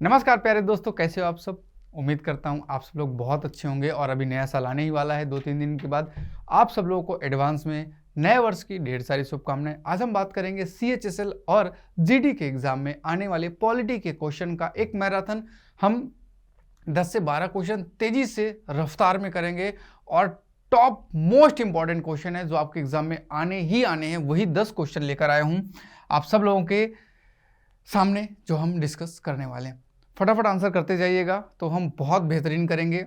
नमस्कार प्यारे दोस्तों, कैसे हो आप सब। उम्मीद करता हूँ आप सब लोग बहुत अच्छे होंगे और अभी नया साल आने ही वाला है 2-3 दिन के बाद। आप सब लोगों को एडवांस में नए वर्ष की ढेर सारी शुभकामनाएं। आज हम बात करेंगे CHSL और GD के एग्जाम में आने वाले पॉलिटी के क्वेश्चन का एक मैराथन। हम 10 से 12 क्वेश्चन तेजी से रफ्तार में करेंगे और टॉप मोस्ट इंपॉर्टेंट क्वेश्चन है जो आपके एग्जाम में आने ही आने हैं, वही 10 क्वेश्चन लेकर आया हूं आप सब लोगों के सामने जो हम डिस्कस करने वाले हैं। फटाफट आंसर करते जाइएगा तो हम बहुत बेहतरीन करेंगे।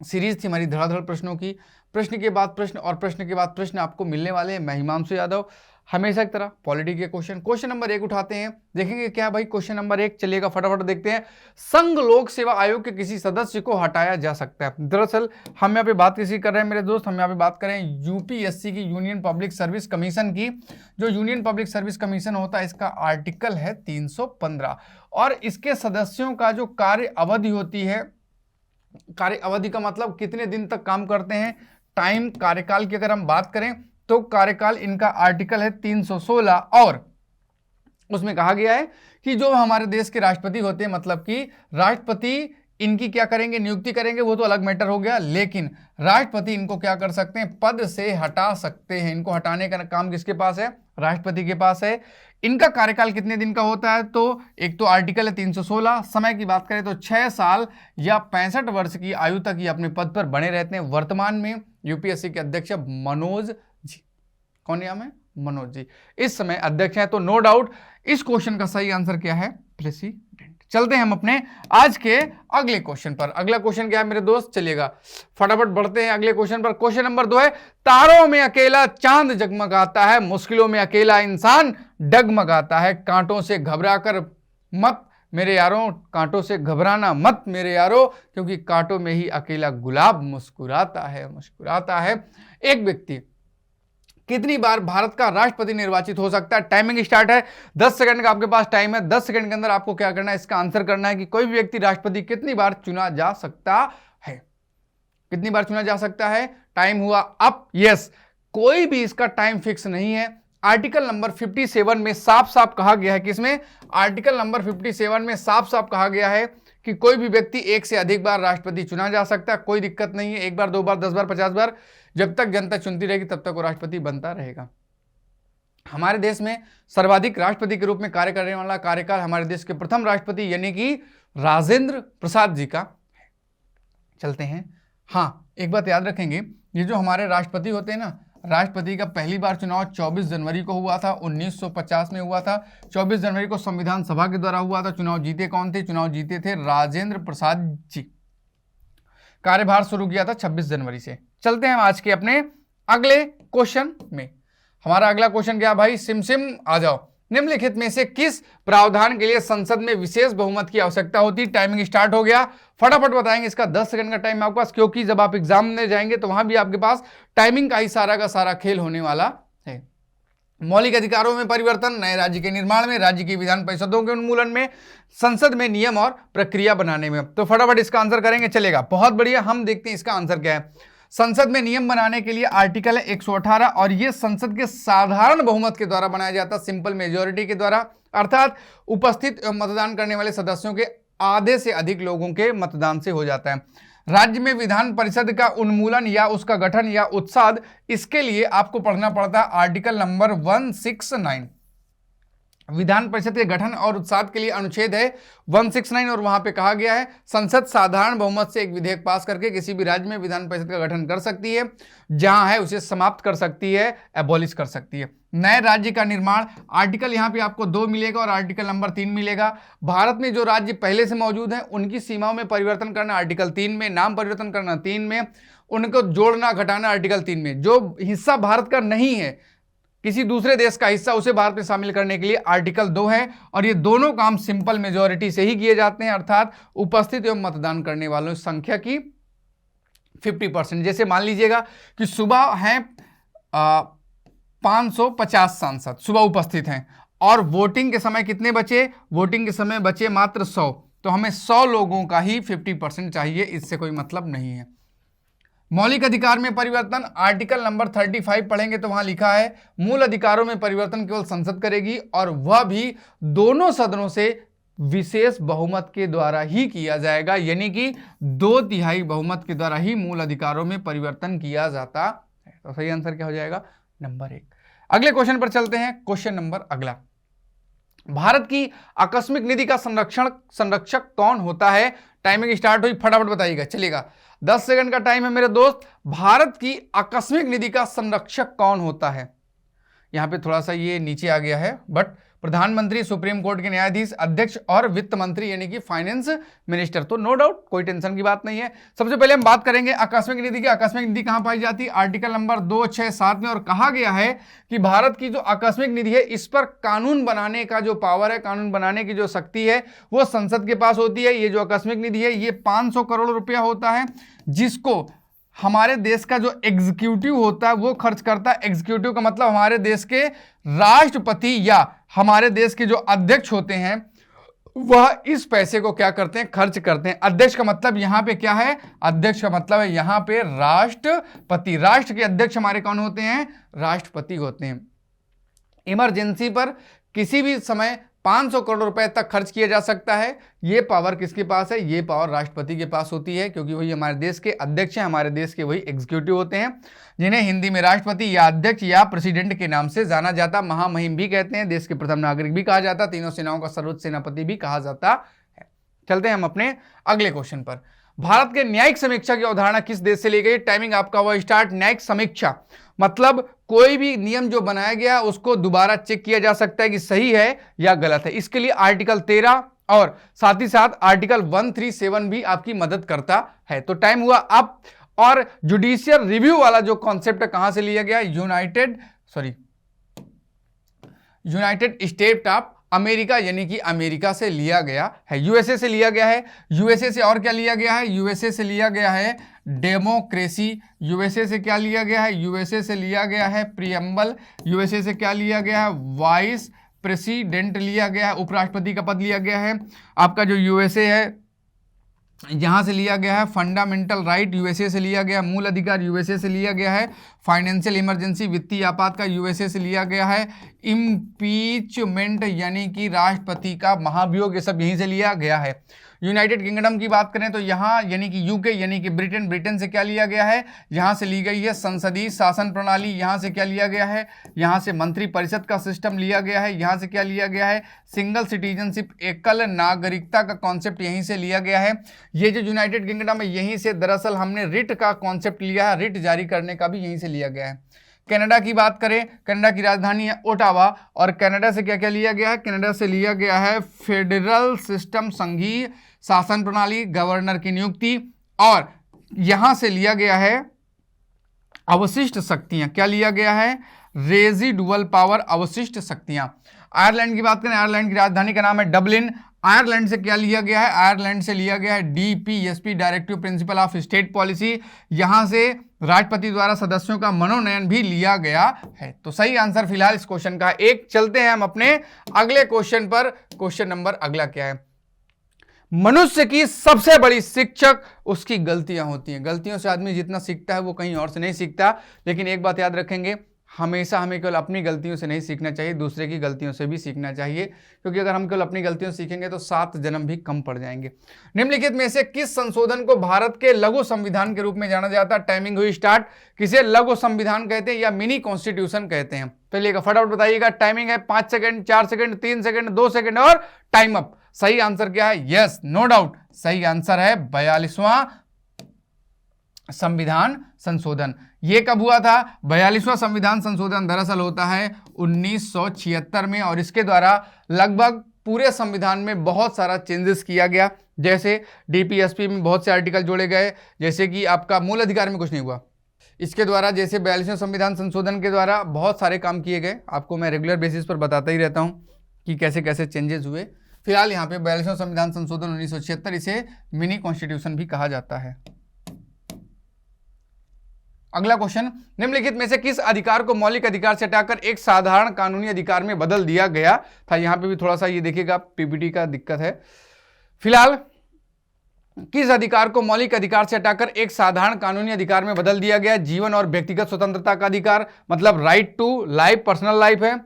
सीरीज थी हमारी धड़ाधड़ प्रश्नों की, प्रश्न के बाद प्रश्न और प्रश्न के बाद प्रश्न आपको मिलने वाले हैं। मैं हिमांशु यादव, हमेशा की तरह पॉलिटी के क्वेश्चन नंबर 1 उठाते हैं। देखेंगे क्या भाई क्वेश्चन नंबर 1, चलिएगा फटाफट देखते हैं। संघ लोक सेवा आयोग के किसी सदस्य को हटाया जा सकता है। दरअसल हम यहाँ पे बात किसी कर रहे हैं मेरे दोस्त, हम यहाँ पे बात करें UPSC की, यूनियन पब्लिक सर्विस कमीशन की। जो यूनियन पब्लिक सर्विस कमीशन होता है इसका आर्टिकल है 315 और इसके सदस्यों का जो कार्य अवधि होती है, कार्य अवधि का मतलब कितने दिन तक काम करते हैं, टाइम कार्यकाल की अगर हम बात करें तो कार्यकाल इनका आर्टिकल है 316 और उसमें कहा गया है कि जो हमारे देश के राष्ट्रपति होते हैं, मतलब कि राष्ट्रपति इनकी क्या करेंगे, नियुक्ति करेंगे, वो तो अलग मैटर हो गया, लेकिन राष्ट्रपति इनको क्या कर सकते हैं, पद से हटा सकते हैं। इनको हटाने का काम किसके पास है, राष्ट्रपति के पास है। इनका कार्यकाल कितने दिन का होता है, तो एक तो आर्टिकल है 316। समय की बात करें तो 6 साल या 65 वर्ष की आयु तक ये अपने पद पर बने रहते हैं। वर्तमान में UPSC के अध्यक्ष मनोज जी, कौन नाम है, मनोज जी इस समय अध्यक्ष हैं। तो नो डाउट इस क्वेश्चन का सही आंसर क्या है, प्रेसिडेंट। चलते हैं हम अपने आज के अगले क्वेश्चन पर। अगला क्वेश्चन क्या है मेरे दोस्त, चलिएगा फटाफट बढ़ते हैं अगले क्वेश्चन पर। क्वेश्चन नंबर 2 है, तारों में अकेला चांद जगमगाता है, मुश्किलों में अकेला इंसान डगमगाता है, कांटों से घबराकर मत मेरे यारों, कांटों से घबराना मत मेरे यारों, क्योंकि कांटों में ही अकेला गुलाब मुस्कुराता है, मुस्कुराता है। एक व्यक्ति कितनी बार भारत का राष्ट्रपति निर्वाचित हो सकता है। टाइमिंग स्टार्ट है, 10 सेकंड का आपके पास टाइम है। 10 सेकंड के अंदर आपको क्या करना है, इसका आंसर करना है कि कोई भी व्यक्ति राष्ट्रपति कितनी बार चुना जा सकता है, कितनी बार चुना जा सकता है। टाइम हुआ अप, यस, कोई भी इसका टाइम फिक्स नहीं है। आर्टिकल नंबर 57 में साफ साफ कहा गया है, किसमें, आर्टिकल नंबर 57 में साफ साफ कहा गया है कि कोई भी व्यक्ति एक से अधिक बार राष्ट्रपति चुना जा सकता है। कोई दिक्कत नहीं है, 1 बार 2 बार 10 बार 50 बार, जब तक जनता चुनती रहेगी तब तक वो राष्ट्रपति बनता रहेगा। हमारे देश में सर्वाधिक राष्ट्रपति के रूप में कार्य करने वाला कार्यकाल हमारे देश के प्रथम राष्ट्रपति यानी कि राजेंद्र प्रसाद जी का है। चलते हैं। हाँ, एक बात याद रखेंगे, ये जो हमारे राष्ट्रपति होते हैं ना, राष्ट्रपति का पहली बार चुनाव 24 जनवरी को हुआ था, 1950 में हुआ था। 24 जनवरी को संविधान सभा के द्वारा हुआ था। चुनाव जीते कौन थे, चुनाव जीते थे राजेंद्र प्रसाद जी। कार्यभार शुरू किया था 26 जनवरी से। चलते हैं आज के अपने अगले क्वेश्चन में। हमारा अगला क्वेश्चन क्या भाई, सिम आ जाओ। निम्नलिखित में से किस प्रावधान के लिए संसद में विशेष बहुमत की आवश्यकता होती। टाइमिंग स्टार्ट हो गया, फटाफट बताएंगे। इसका 10 सेकंड का टाइम है आपके पास, क्योंकि जब आप एग्जाम में जाएंगे तो वहां भी आपके पास टाइमिंग का ही सारा खेल होने वाला है। मौलिक अधिकारों में परिवर्तन, नए राज्य के निर्माण में, राज्य की विधान परिषदों के उन्मूलन में, संसद में नियम और प्रक्रिया बनाने में। तो फटाफट इसका आंसर करेंगे, चलेगा, बहुत बढ़िया। हम देखते हैं इसका आंसर क्या है। संसद में नियम बनाने के लिए आर्टिकल है 118 और यह संसद के साधारण बहुमत के द्वारा बनाया जाता है, सिंपल मेजोरिटी के द्वारा, अर्थात उपस्थित मतदान करने वाले सदस्यों के आधे से अधिक लोगों के मतदान से हो जाता है। राज्य में विधान परिषद का उन्मूलन या उसका गठन या उत्साद, इसके लिए आपको पढ़ना पड़ता है आर्टिकल नंबर 169। विधान परिषद के गठन और उत्साद के लिए अनुच्छेद है 169 और वहां पे कहा गया है संसद साधारण बहुमत से एक विधेयक पास करके किसी भी राज्य में विधान परिषद का गठन कर सकती है, जहां है उसे समाप्त कर सकती है, एबॉलिश कर सकती है। नए राज्य का निर्माण, आर्टिकल यहां पे आपको 2 मिलेगा और आर्टिकल नंबर 3 मिलेगा। भारत में जो राज्य पहले से मौजूद है उनकी सीमाओं में परिवर्तन करना आर्टिकल 3 में, नाम परिवर्तन करना 3 में, उनको जोड़ना घटाना आर्टिकल 3 में। जो हिस्सा भारत का नहीं है, किसी दूसरे देश का हिस्सा, उसे भारत में शामिल करने के लिए आर्टिकल 2 है। और ये दोनों काम सिंपल मेजॉरिटी से ही किए जाते हैं, अर्थात उपस्थित एवं मतदान करने वालों की संख्या की 50%। जैसे मान लीजिएगा कि सुबह हैं 550 सांसद सुबह उपस्थित हैं और वोटिंग के समय कितने बचे, वोटिंग के समय बचे मात्र 100, तो हमें 100 लोगों का ही 50% चाहिए, इससे कोई मतलब नहीं है। मौलिक अधिकार में परिवर्तन, आर्टिकल नंबर 35 पढ़ेंगे तो वहां लिखा है मूल अधिकारों में परिवर्तन केवल संसद करेगी और वह भी दोनों सदनों से विशेष बहुमत के द्वारा ही किया जाएगा, यानी कि 2/3 बहुमत के द्वारा ही मूल अधिकारों में परिवर्तन किया जाता है। तो सही आंसर क्या हो जाएगा? नंबर 1। अगले क्वेश्चन पर चलते हैं। क्वेश्चन नंबर अगला, भारत की आकस्मिक निधि का संरक्षक कौन होता है? टाइमिंग स्टार्ट हुई, फटाफट बताइएगा। चलिएगा, 10 सेकंड का टाइम है मेरे दोस्त। भारत की आकस्मिक निधि का संरक्षक कौन होता है? यहां पे थोड़ा सा ये नीचे आ गया है, बट प्रधानमंत्री, सुप्रीम कोर्ट के न्यायाधीश, अध्यक्ष और वित्त मंत्री यानी कि फाइनेंस मिनिस्टर। तो नो डाउट, कोई टेंशन की बात नहीं है। सबसे पहले हम बात करेंगे आकस्मिक निधि की। आकस्मिक निधि कहां पाई जाती है? आर्टिकल नंबर 2, 6, 7 में। और कहा गया है कि भारत की जो आकस्मिक निधि है, इस पर कानून बनाने का जो पावर है, कानून बनाने की जो शक्ति है, वो संसद के पास होती है। ये जो आकस्मिक निधि है, ये 500 करोड़ रुपया होता है, जिसको हमारे देश का जो एग्जीक्यूटिव होता है वो खर्च करता है। एग्जीक्यूटिव का मतलब हमारे देश के राष्ट्रपति या हमारे देश के जो अध्यक्ष होते हैं, वह इस पैसे को क्या करते हैं? खर्च करते हैं। अध्यक्ष का मतलब यहां पे क्या है? अध्यक्ष का मतलब है यहां पे राष्ट्रपति। राष्ट्र के अध्यक्ष हमारे कौन होते हैं? राष्ट्रपति होते हैं। इमरजेंसी पर किसी भी समय 500 करोड़ रुपए तक खर्च किया जा सकता है। ये पावर किसके पास है? ये पावर राष्ट्रपति के पास होती है, क्योंकि वही हमारे देश के अध्यक्ष हैं, हमारे देश के वही एग्जीक्यूटिव होते हैं, जिन्हें हिंदी में राष्ट्रपति या अध्यक्ष या प्रेसिडेंट के नाम से जाना जाता। महामहिम भी कहते हैं, देश के प्रथम नागरिक भी कहा जाता, तीनों सेनाओं का सर्वोच्च सेनापति भी कहा जाता है। चलते हैं हम अपने अगले क्वेश्चन पर। भारत के न्यायिक समीक्षा की अवधारणा किस देश से ली गई? टाइमिंग आपका हुआ स्टार्ट। न्यायिक समीक्षा मतलब कोई भी नियम जो बनाया गया उसको दोबारा चेक किया जा सकता है कि सही है या गलत है। इसके लिए आर्टिकल 13 और साथ ही साथ आर्टिकल 137 भी आपकी मदद करता है। तो टाइम हुआ अप। और जुडिशियल रिव्यू वाला जो कॉन्सेप्ट है कहां से लिया गया? यूनाइटेड स्टेट ऑफ अमेरिका यानी कि अमेरिका से लिया गया है, यूएसए से लिया गया है। यूएसए से और क्या लिया गया है? यूएसए से लिया गया है डेमोक्रेसी। यूएसए से क्या लिया गया है? यूएसए से लिया गया है प्रियम्बल। यूएसए से क्या लिया गया है? वाइस प्रेसिडेंट लिया गया है, उपराष्ट्रपति का पद लिया गया है। आपका जो यूएसए है, यहां से लिया गया है फंडामेंटल राइट, यूएसए से लिया गया मूल अधिकार, यूएसए से लिया गया है फाइनेंशियल इमरजेंसी, वित्तीय आपात का यूएसए से लिया गया है इम्पीचमेंट यानी कि राष्ट्रपति का महाभियोग, ये सब यहीं से लिया गया है। यूनाइटेड किंगडम की बात करें तो यहाँ यानी कि यूके यानी कि ब्रिटेन से क्या लिया गया है? यहाँ से ली गई है संसदीय शासन प्रणाली। यहाँ से क्या लिया गया है? यहाँ से मंत्री परिषद का सिस्टम लिया गया है। यहाँ से क्या लिया गया है? सिंगल सिटीजनशिप, एकल नागरिकता का कॉन्सेप्ट यहीं से लिया गया है। ये जो यूनाइटेड किंगडम है, यहीं से दरअसल हमने रिट का कॉन्सेप्ट लिया है, रिट जारी करने का भी यहीं से लिया गया है। कनाडा की बात करें, कनाडा की राजधानी है ओटावा, और कनाडा से क्या क्या लिया गया है? कनाडा से लिया गया है फेडरल सिस्टम, संघीय शासन प्रणाली, गवर्नर की नियुक्ति, और यहां से लिया गया है अवशिष्ट शक्तियां। क्या लिया गया है? रेजिडुअल पावर, अवशिष्ट शक्तियां। आयरलैंड की बात करें, आयरलैंड की राजधानी का नाम है डबलिन। आयरलैंड से क्या लिया गया है? आयरलैंड से लिया गया है DPSP, directive principle of state policy. यहां से राष्ट्रपति द्वारा सदस्यों का मनोनयन भी लिया गया है। तो सही आंसर फिलहाल इस क्वेश्चन का 1। चलते हैं हम अपने अगले क्वेश्चन पर। क्वेश्चन नंबर अगला क्या है? मनुष्य की सबसे बड़ी शिक्षक उसकी गलतियां होती हैं। गलतियों से आदमी जितना सीखता है वो कहीं और से नहीं सीखता। लेकिन एक बात याद रखेंगे, हमेशा हमें केवल अपनी गलतियों से नहीं सीखना चाहिए, दूसरे की गलतियों से भी सीखना चाहिए, क्योंकि अगर हम केवल अपनी गलतियों से सीखेंगे तो 7 जन्म भी कम पड़ जाएंगे। निम्नलिखित में से किस संशोधन को भारत के लघु संविधान के रूप में जाना जाता है? टाइमिंग हुई स्टार्ट। किसे लघु संविधान कहते हैं या मिनी कॉन्स्टिट्यूशन कहते हैं? चलिएगा फटाफट बताइएगा। टाइमिंग है 5 सेकंड, 4 सेकंड, 3 सेकंड, 2 सेकंड और टाइम अप। सही आंसर क्या है? यस, नो डाउट, सही आंसर है 42वां संविधान संशोधन। ये कब हुआ था? 42वां संविधान संशोधन दरअसल होता है 1976 में, और इसके द्वारा लगभग पूरे संविधान में बहुत सारा चेंजेस किया गया। जैसे डीपीएसपी में बहुत से आर्टिकल जोड़े गए, जैसे कि आपका मूल अधिकार में कुछ नहीं हुआ। इसके द्वारा जैसे 42वें संविधान संशोधन के द्वारा बहुत सारे काम किए गए। आपको मैं रेगुलर बेसिस पर बताता ही रहता हूँ कि कैसे कैसे चेंजेस हुए। फिलहाल यहाँ पे 42वां संविधान संशोधन 1976, इसे मिनी कॉन्स्टिट्यूशन भी कहा जाता है। अगला क्वेश्चन, निम्नलिखित में से किस अधिकार को मौलिक अधिकार से हटाकर एक साधारण कानूनी अधिकार में बदल दिया गया था? यहां पे भी थोड़ा सा ये देखिएगा, पीपीटी का दिक्कत है। फिलहाल किस अधिकार को मौलिक अधिकार से हटाकर एक साधारण कानूनी अधिकार में बदल दिया गया? जीवन और व्यक्तिगत स्वतंत्रता का अधिकार, मतलब right to life, personal life है।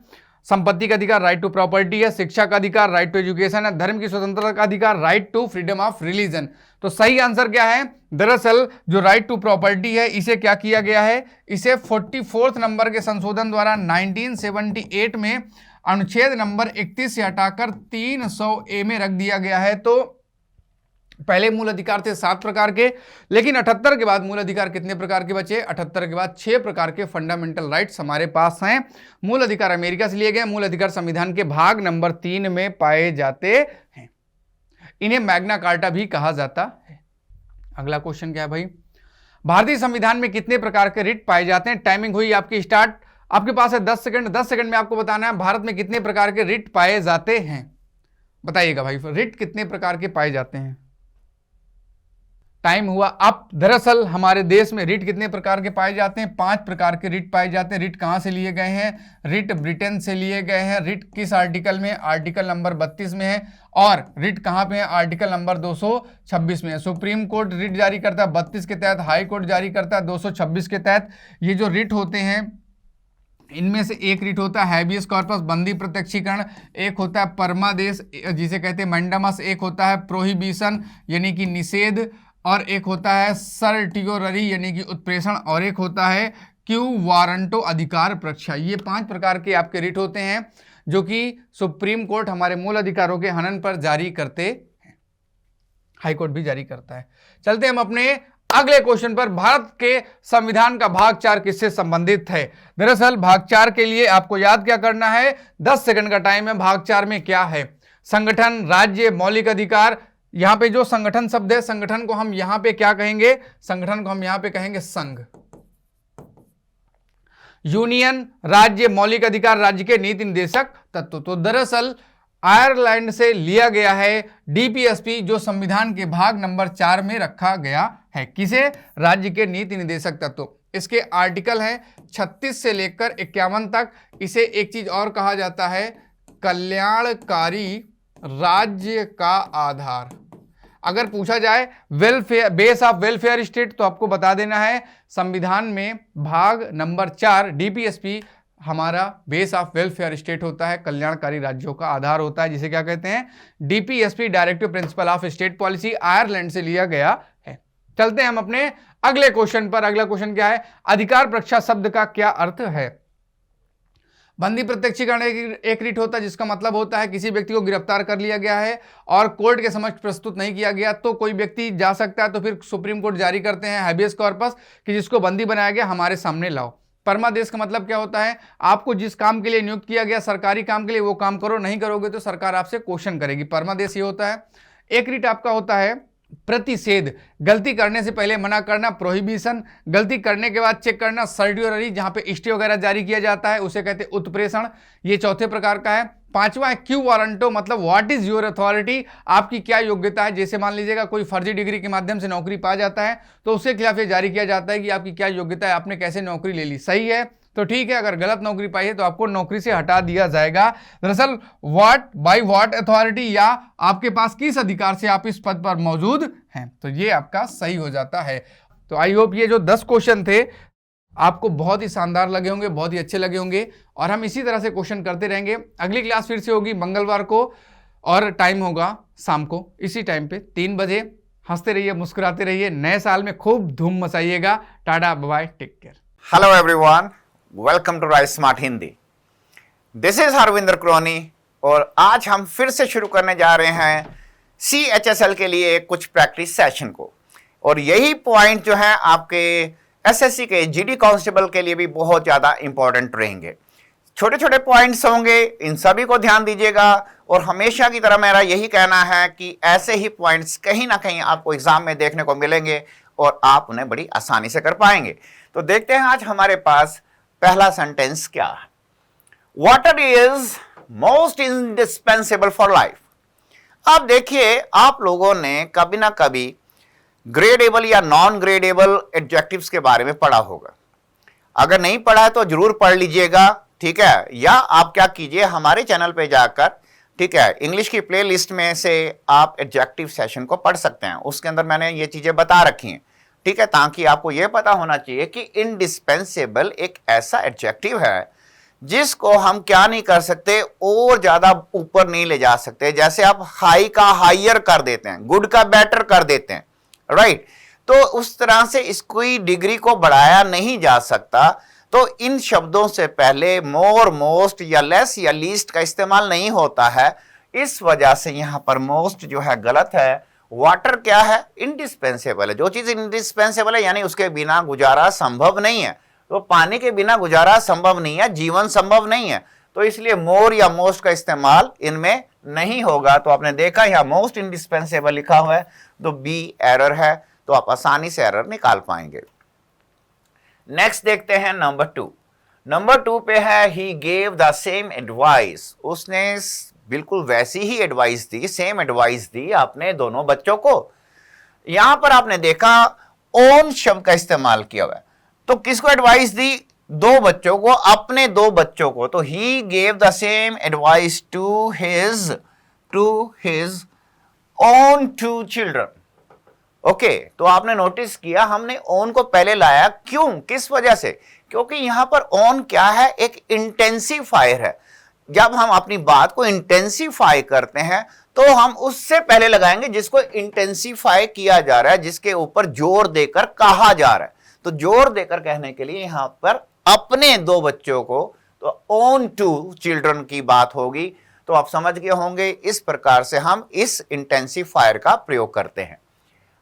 संपत्ति का अधिकार, राइट टू प्रॉपर्टी है। शिक्षा का अधिकार, राइट टू एजुकेशन है। धर्म की स्वतंत्रता का अधिकार, right to freedom of religion. तो सही आंसर क्या है? दरअसल जो राइट टू प्रॉपर्टी है इसे क्या किया गया है? इसे 44 नंबर के संशोधन द्वारा 1978 में अनुच्छेद नंबर 31 से हटाकर 300A में रख दिया गया है। तो पहले मूल अधिकार थे 7 प्रकार के, लेकिन 78 के बाद मूल अधिकार कितने प्रकार के बचे? 78 के बाद 6 प्रकार के फंडामेंटल राइट्स हमारे पास हैं। मूल अधिकार अमेरिका से लिए गए, मूल अधिकार संविधान के भाग नंबर 3 में पाए जाते हैं। इन्हें मैग्ना कार्टा भी कहा जाता है। अगला क्वेश्चन क्या है भाई? भारतीय संविधान में कितने प्रकार के रिट पाए जाते हैं? टाइमिंग हुई आपकी स्टार्ट। आपके पास है 10 सेकंड। 10 सेकंड में आपको बताना है भारत में कितने प्रकार के रिट पाए जाते हैं। बताइएगा भाई, रिट कितने प्रकार के पाए जाते हैं? टाइम हुआ अप। दरअसल हमारे देश में रिट कितने प्रकार के पाए जाते हैं? 5 प्रकार के रिट पाए जाते हैं। रिट कहां से लिए गए हैं? रिट ब्रिटेन से लिए गए हैं। रिट किस आर्टिकल में? आर्टिकल नंबर 32 में है। और रिट कहां पे है? आर्टिकल नंबर 226 में है। सुप्रीम कोर्ट रिट जारी करता है 32 के तहत, हाई कोर्ट जारी करता है 226 के तहत। ये जो रिट होते हैं इनमें से एक रिट होता है हैबियस कॉर्पस, बंदी प्रत्यक्षीकरण। एक होता है परमादेश जिसे कहते हैं मैंडामस। एक होता है प्रोहिबिशन यानी कि निषेध। और एक होता है सर्टियोररी यानी कि उत्प्रेषण। और एक होता है क्यू वारंटो अधिकार प्रक्षा। ये 5 प्रकार के आपके रिट होते हैं जो कि सुप्रीम कोर्ट हमारे मूल अधिकारों के हनन पर जारी करते हैं। हाई कोर्ट भी जारी करता है। चलते हम अपने अगले क्वेश्चन पर। भारत के संविधान का भाग 4 किससे संबंधित है? दरअसल भाग 4 के लिए आपको याद क्या करना है? 10 सेकंड का टाइम है। भाग 4 में क्या है? संगठन, राज्य, मौलिक अधिकार। यहां पे जो संगठन शब्द है, संगठन को हम यहां पे क्या कहेंगे? संगठन को हम यहां पे कहेंगे संघ। यूनियन, राज्य, मौलिक अधिकार, राज्य के नीति निर्देशक तत्व। तो दरअसल आयरलैंड से लिया गया है डीपीएसपी जो संविधान के भाग नंबर 4 में रखा गया है। किसे? राज्य के नीति निर्देशक तत्व। इसके आर्टिकल हैं 36 से लेकर 51 तक। इसे एक चीज और कहा जाता है, कल्याणकारी राज्य का आधार। अगर पूछा जाए welfare, base of welfare state, तो आपको बता देना है संविधान में भाग नंबर 4 डीपीएसपी हमारा बेस ऑफ वेलफेयर स्टेट होता है, कल्याणकारी राज्यों का आधार होता है, जिसे क्या कहते हैं? DPSP, directive principle of state policy. Ireland से लिया गया है। चलते हैं हम अपने अगले क्वेश्चन पर। अगला क्वेश्चन क्या है? अधिकार प्रक्षा शब्द का क्या अर्थ है? बंदी प्रत्यक्षीकरण एक रिट होता है जिसका मतलब होता है किसी व्यक्ति को गिरफ्तार कर लिया गया है और कोर्ट के समक्ष प्रस्तुत नहीं किया गया तो कोई व्यक्ति जा सकता है, तो फिर सुप्रीम कोर्ट जारी करते हैं हैबियस कॉर्पस कि जिसको बंदी बनाया गया हमारे सामने लाओ। परमादेश का मतलब क्या होता है? आपको जिस काम के लिए नियुक्त किया गया सरकारी काम के लिए वो काम करो, नहीं करोगे तो सरकार आपसे क्वेश्चन करेगी। परमादेश ये होता है। एक रिट आपका होता है प्रतिषेध, गलती करने से पहले मना करना। प्रोहिबिशन, गलती करने के बाद चेक करना। सर्टियोररी, जहां पे स्टे वगैरह जारी किया जाता है उसे कहते हैं उत्प्रेषण। ये चौथे प्रकार का है। 5वां है क्यू वारंटो, मतलब व्हाट इज योर अथॉरिटी, आपकी क्या योग्यता है। जैसे मान लीजिएगा कोई फर्जी डिग्री के माध्यम से नौकरी पा जाता है तो उसके खिलाफ ये जारी किया जाता है कि आपकी क्या योग्यता है, आपने कैसे नौकरी ले ली, सही है तो ठीक है, अगर गलत नौकरी पाई है तो आपको नौकरी से हटा दिया जाएगा। दरअसल व्हाट, बाय व्हाट अथॉरिटी, या आपके पास किस अधिकार से आप इस पद पर मौजूद हैं, तो ये आपका सही हो जाता है। तो आई होप ये जो 10 क्वेश्चन थे आपको बहुत ही शानदार लगे होंगे, बहुत ही अच्छे लगे होंगे और हम इसी तरह से क्वेश्चन करते रहेंगे। अगली क्लास फिर से होगी मंगलवार को और टाइम होगा शाम को इसी टाइम पे 3 बजे। हंसते रहिए, मुस्कुराते रहिए, नए साल में खूब धूम मचाइएगा। Tata, bye, take care. Hello everyone, welcome to Rice smart Hindi. This is Harvinder क्रोनी और आज हम फिर से शुरू करने जा रहे हैं CHSL के लिए कुछ प्रैक्टिस सेशन को। और यही पॉइंट जो है आपके SSC के GD कांस्टेबल के लिए भी बहुत ज़्यादा इंपॉर्टेंट रहेंगे। छोटे छोटे पॉइंट्स होंगे, इन सभी को ध्यान दीजिएगा। और हमेशा की तरह मेरा यही कहना है कि ऐसे ही पॉइंट्स कहीं ना कहीं आपको एग्जाम में देखने को मिलेंगे और आप उन्हें बड़ी आसानी से कर पाएंगे। तो देखते हैं आज हमारे पास पहला सेंटेंस क्या है। Water is most indispensable for life. अब देखिए, आप लोगों ने कभी ना कभी ग्रेडेबल या नॉन ग्रेडेबल एडजेक्टिव्स के बारे में पढ़ा होगा। अगर नहीं पढ़ा है तो जरूर पढ़ लीजिएगा, ठीक है। या आप क्या कीजिए, हमारे चैनल पे जाकर, ठीक है, इंग्लिश की प्लेलिस्ट में से आप एडजेक्टिव सेशन को पढ़ सकते हैं। उसके अंदर मैंने ये चीजें बता रखी हैं, ठीक है, ताकि आपको यह पता होना चाहिए कि इंडिस्पेंसेबल एक ऐसा एडजेक्टिव है जिसको हम क्या नहीं कर सकते, और ज्यादा ऊपर नहीं ले जा सकते। जैसे आप हाई का हायर कर देते हैं, गुड का बेटर कर देते हैं, राइट। तो उस तरह से इसकी डिग्री को बढ़ाया नहीं जा सकता। तो इन शब्दों से पहले मोर, मोस्ट या लेस या लीस्ट का इस्तेमाल नहीं होता है। इस वजह से यहां पर मोस्ट जो है गलत है। वाटर क्या है, इंडिस्पेंसेबल है। जो चीज इंडिस्पेंसेबल है यानी उसके बिना गुजारा संभव नहीं है। तो पानी के बिना गुजारा संभव नहीं है, जीवन संभव नहीं है। तो इसलिए मोर या मोस्ट का इस्तेमाल इनमें नहीं होगा। तो आपने देखा यहां मोस्ट इंडिस्पेंसेबल लिखा हुआ है, तो बी एरर है। तो आप आसानी से एरर निकाल पाएंगे। नेक्स्ट देखते हैं नंबर 2। नंबर 2 पे है ही गेव द सेम एडवाइस। उसने बिल्कुल वैसी ही एडवाइस दी, सेम एडवाइस दी अपने दोनों बच्चों को। यहां पर आपने देखा ओन शब्द का इस्तेमाल किया हुआ है। तो किसको एडवाइस दी, दो बच्चों को, अपने दो बच्चों को। तो ही gave the same advice to his own 2 children. Okay, तो आपने नोटिस किया हमने ओन को पहले लाया, क्यों, किस वजह से? क्योंकि यहां पर ओन क्या है, एक इंटेंसिफायर है। जब हम अपनी बात को इंटेंसिफाई करते हैं तो हम उससे पहले लगाएंगे जिसको इंटेंसिफाई किया जा रहा है, जिसके ऊपर जोर देकर कहा जा रहा है। तो जोर देकर कहने के लिए यहां पर अपने दो बच्चों को, तो ओन 2 चिल्ड्रन की बात होगी। तो आप समझ गए होंगे इस प्रकार से हम इस इंटेंसिफायर का प्रयोग करते हैं।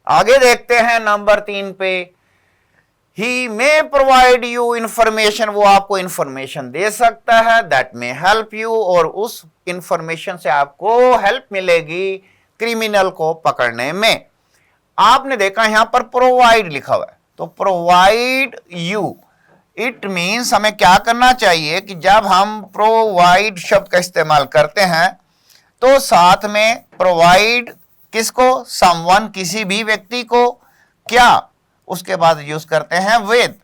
आगे देखते हैं नंबर 3 पे, ही मे प्रोवाइड यू इंफॉर्मेशन। वो आपको इंफॉर्मेशन दे सकता है, दैट मे हेल्प यू, और उस इंफॉर्मेशन से आपको हेल्प मिलेगी क्रिमिनल को पकड़ने में। आपने देखा यहां पर प्रोवाइड लिखा हुआ है, तो प्रोवाइड यू, इट मीन्स हमें क्या करना चाहिए कि जब हम प्रोवाइड शब्द का इस्तेमाल करते हैं तो साथ में प्रोवाइड किसको, समवन, किसी भी व्यक्ति को, क्या, उसके बाद यूज करते हैं विद,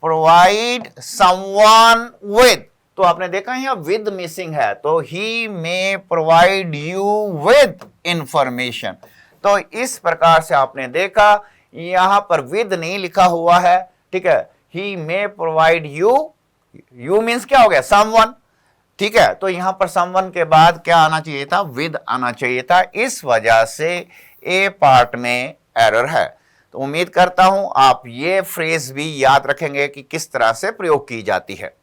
प्रोवाइड समवन विद। तो आपने देखा यहां विद मिसिंग है, तो he may provide you with information. तो इस प्रकार से आपने देखा यहां पर विद नहीं लिखा हुआ है, ठीक है। ही मे प्रोवाइड यू मीन्स क्या हो गया, समवन, ठीक है। तो यहां पर समवन के बाद क्या आना चाहिए था, विद आना चाहिए था। इस वजह से ए पार्ट में एरर है। तो उम्मीद करता हूं आप ये फ्रेज भी याद रखेंगे कि किस तरह से प्रयोग की जाती है।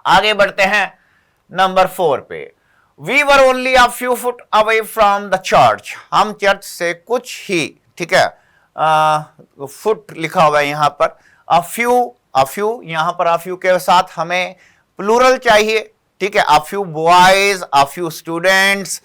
आगे बढ़ते हैं नंबर 4 पे। We were only a few foot away from the church. हम चर्च से कुछ ही, ठीक है, फुट लिखा हुआ है यहां पर। अ फ्यू यहां पर अ फ्यू के साथ हमें प्लूरल चाहिए, ठीक है। A few boys, a few students,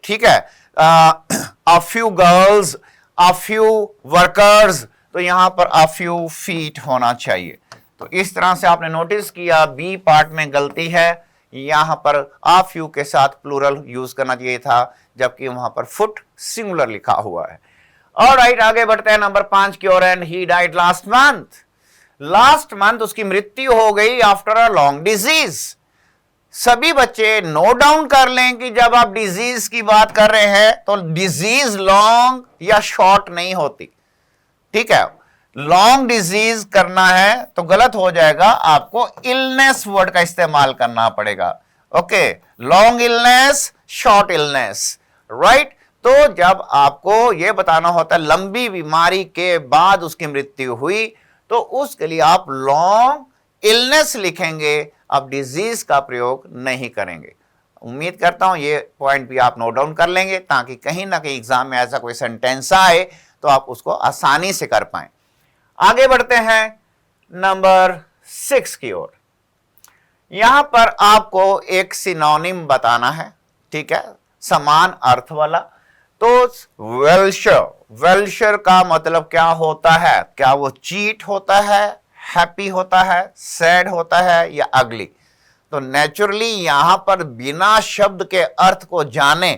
ठीक है, a few girls, a few workers. तो यहां पर अ फ्यू फीट होना चाहिए। तो इस तरह से आपने नोटिस किया बी पार्ट में गलती है, यहां पर अ फ्यू के साथ प्लूरल यूज करना चाहिए था, जबकि वहां पर फुट सिंगुलर लिखा हुआ है। ऑलराइट, आगे बढ़ते हैं नंबर 5 की ओर। And he died last month. Last month उसकी मृत्यु हो गई आफ्टर अ लॉन्ग डिजीज। सभी बच्चे नोट डाउन कर लें कि जब आप डिजीज की बात कर रहे हैं तो डिजीज लॉन्ग या शॉर्ट नहीं होती, ठीक है। लॉन्ग डिजीज करना है तो गलत हो जाएगा, आपको इलनेस वर्ड का इस्तेमाल करना पड़ेगा। Okay, long illness, short illness, right. तो जब आपको यह बताना होता है लंबी बीमारी के बाद उसकी मृत्यु हुई, तो उसके लिए आप लॉन्ग इलनेस लिखेंगे, आप डिजीज का प्रयोग नहीं करेंगे। उम्मीद करता हूं ये पॉइंट भी आप नोट डाउन कर लेंगे, ताकि कहीं ना कहीं एग्जाम में ऐसा कोई सेंटेंस आए तो आप उसको आसानी से कर पाएं। आगे बढ़ते हैं नंबर 6 की ओर। यहां पर आपको एक सिनोनिम बताना है, ठीक है, समान अर्थ वाला। तो वेल्शर का मतलब क्या होता है, क्या वो चीट होता है, हैप्पी होता है, सैड होता है या अगली? तो नेचुरली यहां पर बिना शब्द के अर्थ को जाने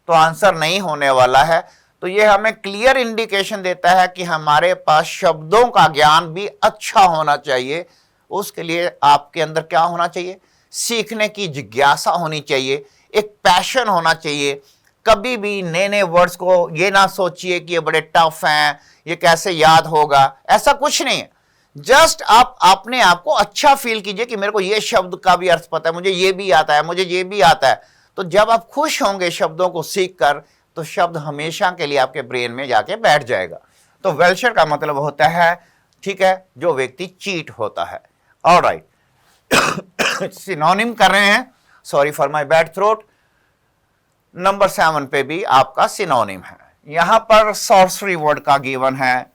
तो आंसर नहीं होने वाला है। तो यह हमें क्लियर इंडिकेशन देता है कि हमारे पास शब्दों का ज्ञान भी अच्छा होना चाहिए। उसके लिए आपके अंदर क्या होना चाहिए, सीखने की जिज्ञासा होनी चाहिए, एक पैशन होना चाहिए। कभी भी नए नए वर्ड्स को ये ना सोचिए कि ये बड़े टफ हैं, ये कैसे याद होगा, ऐसा कुछ नहीं है। जस्ट आप अपने आप को अच्छा फील कीजिए कि मेरे को ये शब्द का भी अर्थ पता है, मुझे ये भी आता है, मुझे ये भी आता है। तो जब आप खुश होंगे शब्दों को सीखकर, तो शब्द हमेशा के लिए आपके ब्रेन में जाके बैठ जाएगा। तो वेल्शर का मतलब होता है, ठीक है, जो व्यक्ति चीट होता है। ऑलराइट, सिनोनिम कर रहे हैं, sorry for my bad throat. Number 7 पे भी आपका सिनोनिम है। यहां पर सॉर्सरी वर्ड का गिवन है,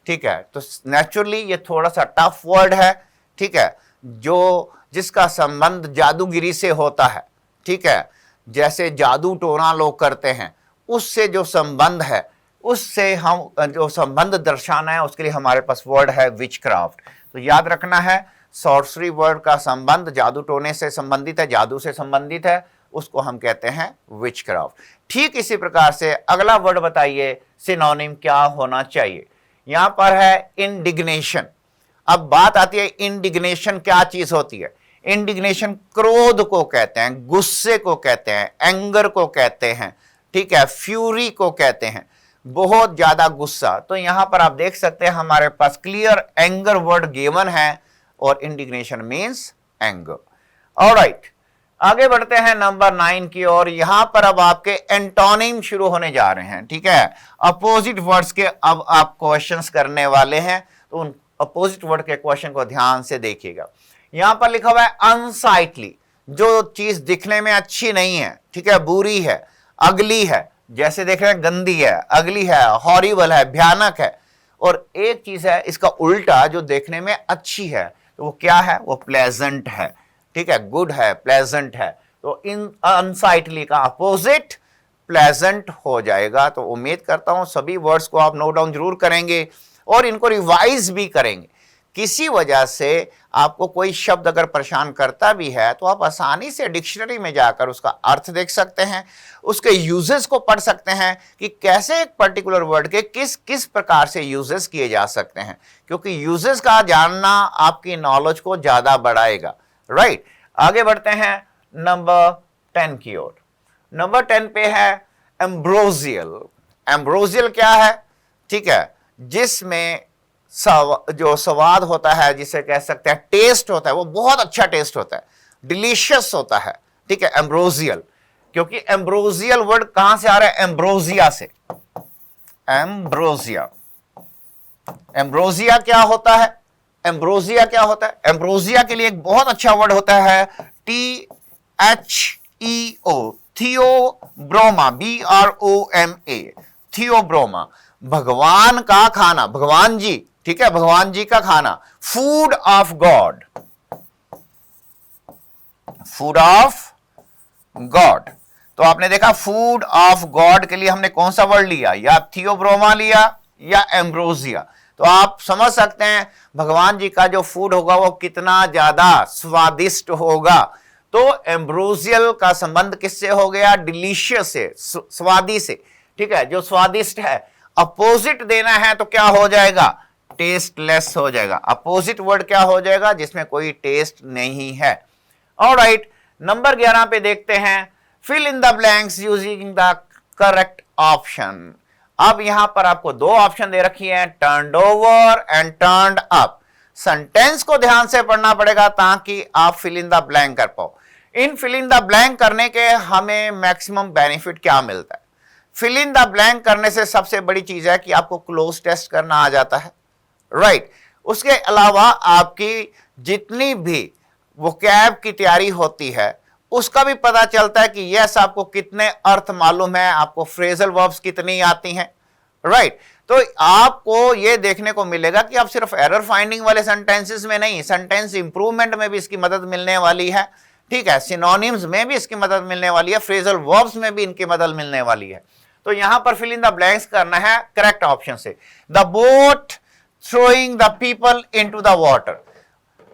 ठीक है। तो नेचुरली ये थोड़ा सा टफ वर्ड है, ठीक है, जो जिसका संबंध जादूगिरी से होता है, ठीक है, जैसे जादू टोना लोग करते हैं, उससे जो संबंध है, उससे हम जो संबंध दर्शाना है, उसके लिए हमारे पास वर्ड है विचक्राफ्ट। तो याद रखना है, सॉर्सरी वर्ड का संबंध जादू टोने से संबंधित है, जादू से संबंधित है, उसको हम कहते हैं विचक्राफ्ट। ठीक इसी प्रकार से अगला वर्ड बताइए, सिनोनिम क्या होना चाहिए। यहां पर है इंडिग्नेशन। अब बात आती है इंडिग्नेशन क्या चीज होती है। इंडिग्नेशन क्रोध को कहते हैं, गुस्से को कहते हैं, एंगर को कहते हैं, ठीक है, फ्यूरी को कहते हैं, बहुत ज्यादा गुस्सा। तो यहां पर आप देख सकते हैं हमारे पास क्लियर एंगर वर्ड गिवन है और इंडिग्नेशन मींस एंगर। ऑलराइट, आगे बढ़ते हैं नंबर 9 की ओर। यहां पर अब आपके एंटोनिम शुरू होने जा रहे हैं, ठीक है, अपोजिट वर्ड्स के अब आप क्वेश्चंस करने वाले हैं। तो उन अपोजिट वर्ड के क्वेश्चन को ध्यान से देखिएगा। यहां पर लिखा हुआ है अनसाइटली, जो चीज दिखने में अच्छी नहीं है, ठीक है, बुरी है, अगली है, जैसे देख रहे हैं गंदी है, अगली है, हॉरिबल है, भयानक है। और एक चीज है इसका उल्टा जो देखने में अच्छी है, तो वो क्या है, वो प्लेजेंट है, ठीक है, गुड है, प्लेजेंट है। तो इन अनसाइटली का अपोजिट प्लेजेंट हो जाएगा। तो उम्मीद करता हूं सभी वर्ड्स को आप नोट डाउन जरूर करेंगे और इनको रिवाइज भी करेंगे। किसी वजह से आपको कोई शब्द अगर परेशान करता भी है, तो आप आसानी से डिक्शनरी में जाकर उसका अर्थ देख सकते हैं, उसके यूजेस को पढ़ सकते हैं कि कैसे एक पर्टिकुलर वर्ड के किस किस प्रकार से यूजेस किए जा सकते हैं, क्योंकि यूजेस का जानना आपकी नॉलेज को ज्यादा बढ़ाएगा। राइट, आगे बढ़ते हैं नंबर 10 की ओर। नंबर 10 पे है एम्ब्रोजियल। एम्ब्रोजियल क्या है, ठीक है, जिसमें जो स्वाद होता है, जिसे कह सकते हैं टेस्ट होता है, वो बहुत अच्छा टेस्ट होता है, डिलीशियस होता है, ठीक है, एम्ब्रोजियल। क्योंकि एम्ब्रोजियल वर्ड कहां से आ रहा है, एम्ब्रोजिया से। एम्ब्रोजिया, एम्ब्रोजिया क्या होता है, एम्ब्रोजिया क्या होता है, एम्ब्रोजिया के लिए एक बहुत अच्छा वर्ड होता है THEO, थियोब्रोमा, BROMA, थियोब्रोमा, भगवान का खाना, भगवान जी, ठीक है, भगवान जी का खाना, food of God, food of God. तो आपने देखा फूड ऑफ गॉड के लिए हमने कौन सा वर्ड लिया, या थियोब्रोमा लिया या एम्ब्रोजिया। तो आप समझ सकते हैं भगवान जी का जो फूड होगा वो कितना ज्यादा स्वादिष्ट होगा। तो एम्ब्रोजियल का संबंध किससे हो गया, डिलीशियस से, स्वादी से, ठीक है, जो स्वादिष्ट है। अपोजिट देना है तो क्या हो जाएगा, टेस्टलेस हो जाएगा। अपोजिट वर्ड क्या हो जाएगा, जिसमें कोई टेस्ट नहीं है। ऑलराइट, नंबर 11 पे देखते हैं, fill in the blanks using the correct option. अब यहां पर आपको दो ऑप्शन दे रखी है, turned over and turned up. Sentence को ध्यान से पढ़ना पड़ेगा ताकि आप फिल इन द ब्लैंक कर पाओ। इन फिल इन द ब्लैंक करने के हमें मैक्सिमम बेनिफिट क्या मिलता है, फिल इन द ब्लैंक करने से सबसे बड़ी चीज है कि आपको क्लोज टेस्ट करना आ जाता है। राइट, उसके अलावा आपकी जितनी भी वोकैब की तैयारी होती है उसका भी पता चलता है कि यस आपको कितने अर्थ मालूम है, आपको फ्रेजल वर्ब्स कितनी आती हैं। राइट, तो आपको यह देखने को मिलेगा कि आप सिर्फ एरर फाइंडिंग वाले सेंटेंसेस में नहीं, सेंटेंस इंप्रूवमेंट में भी इसकी मदद मिलने वाली है, ठीक है, सिनोनिम्स में भी इसकी मदद मिलने वाली है, फ्रेजल वर्ब्स में भी इनकी मदद मिलने वाली है। तो यहां पर फिल इन द ब्लैंक्स करना है करेक्ट ऑप्शन से। The boat throwing the people into the water.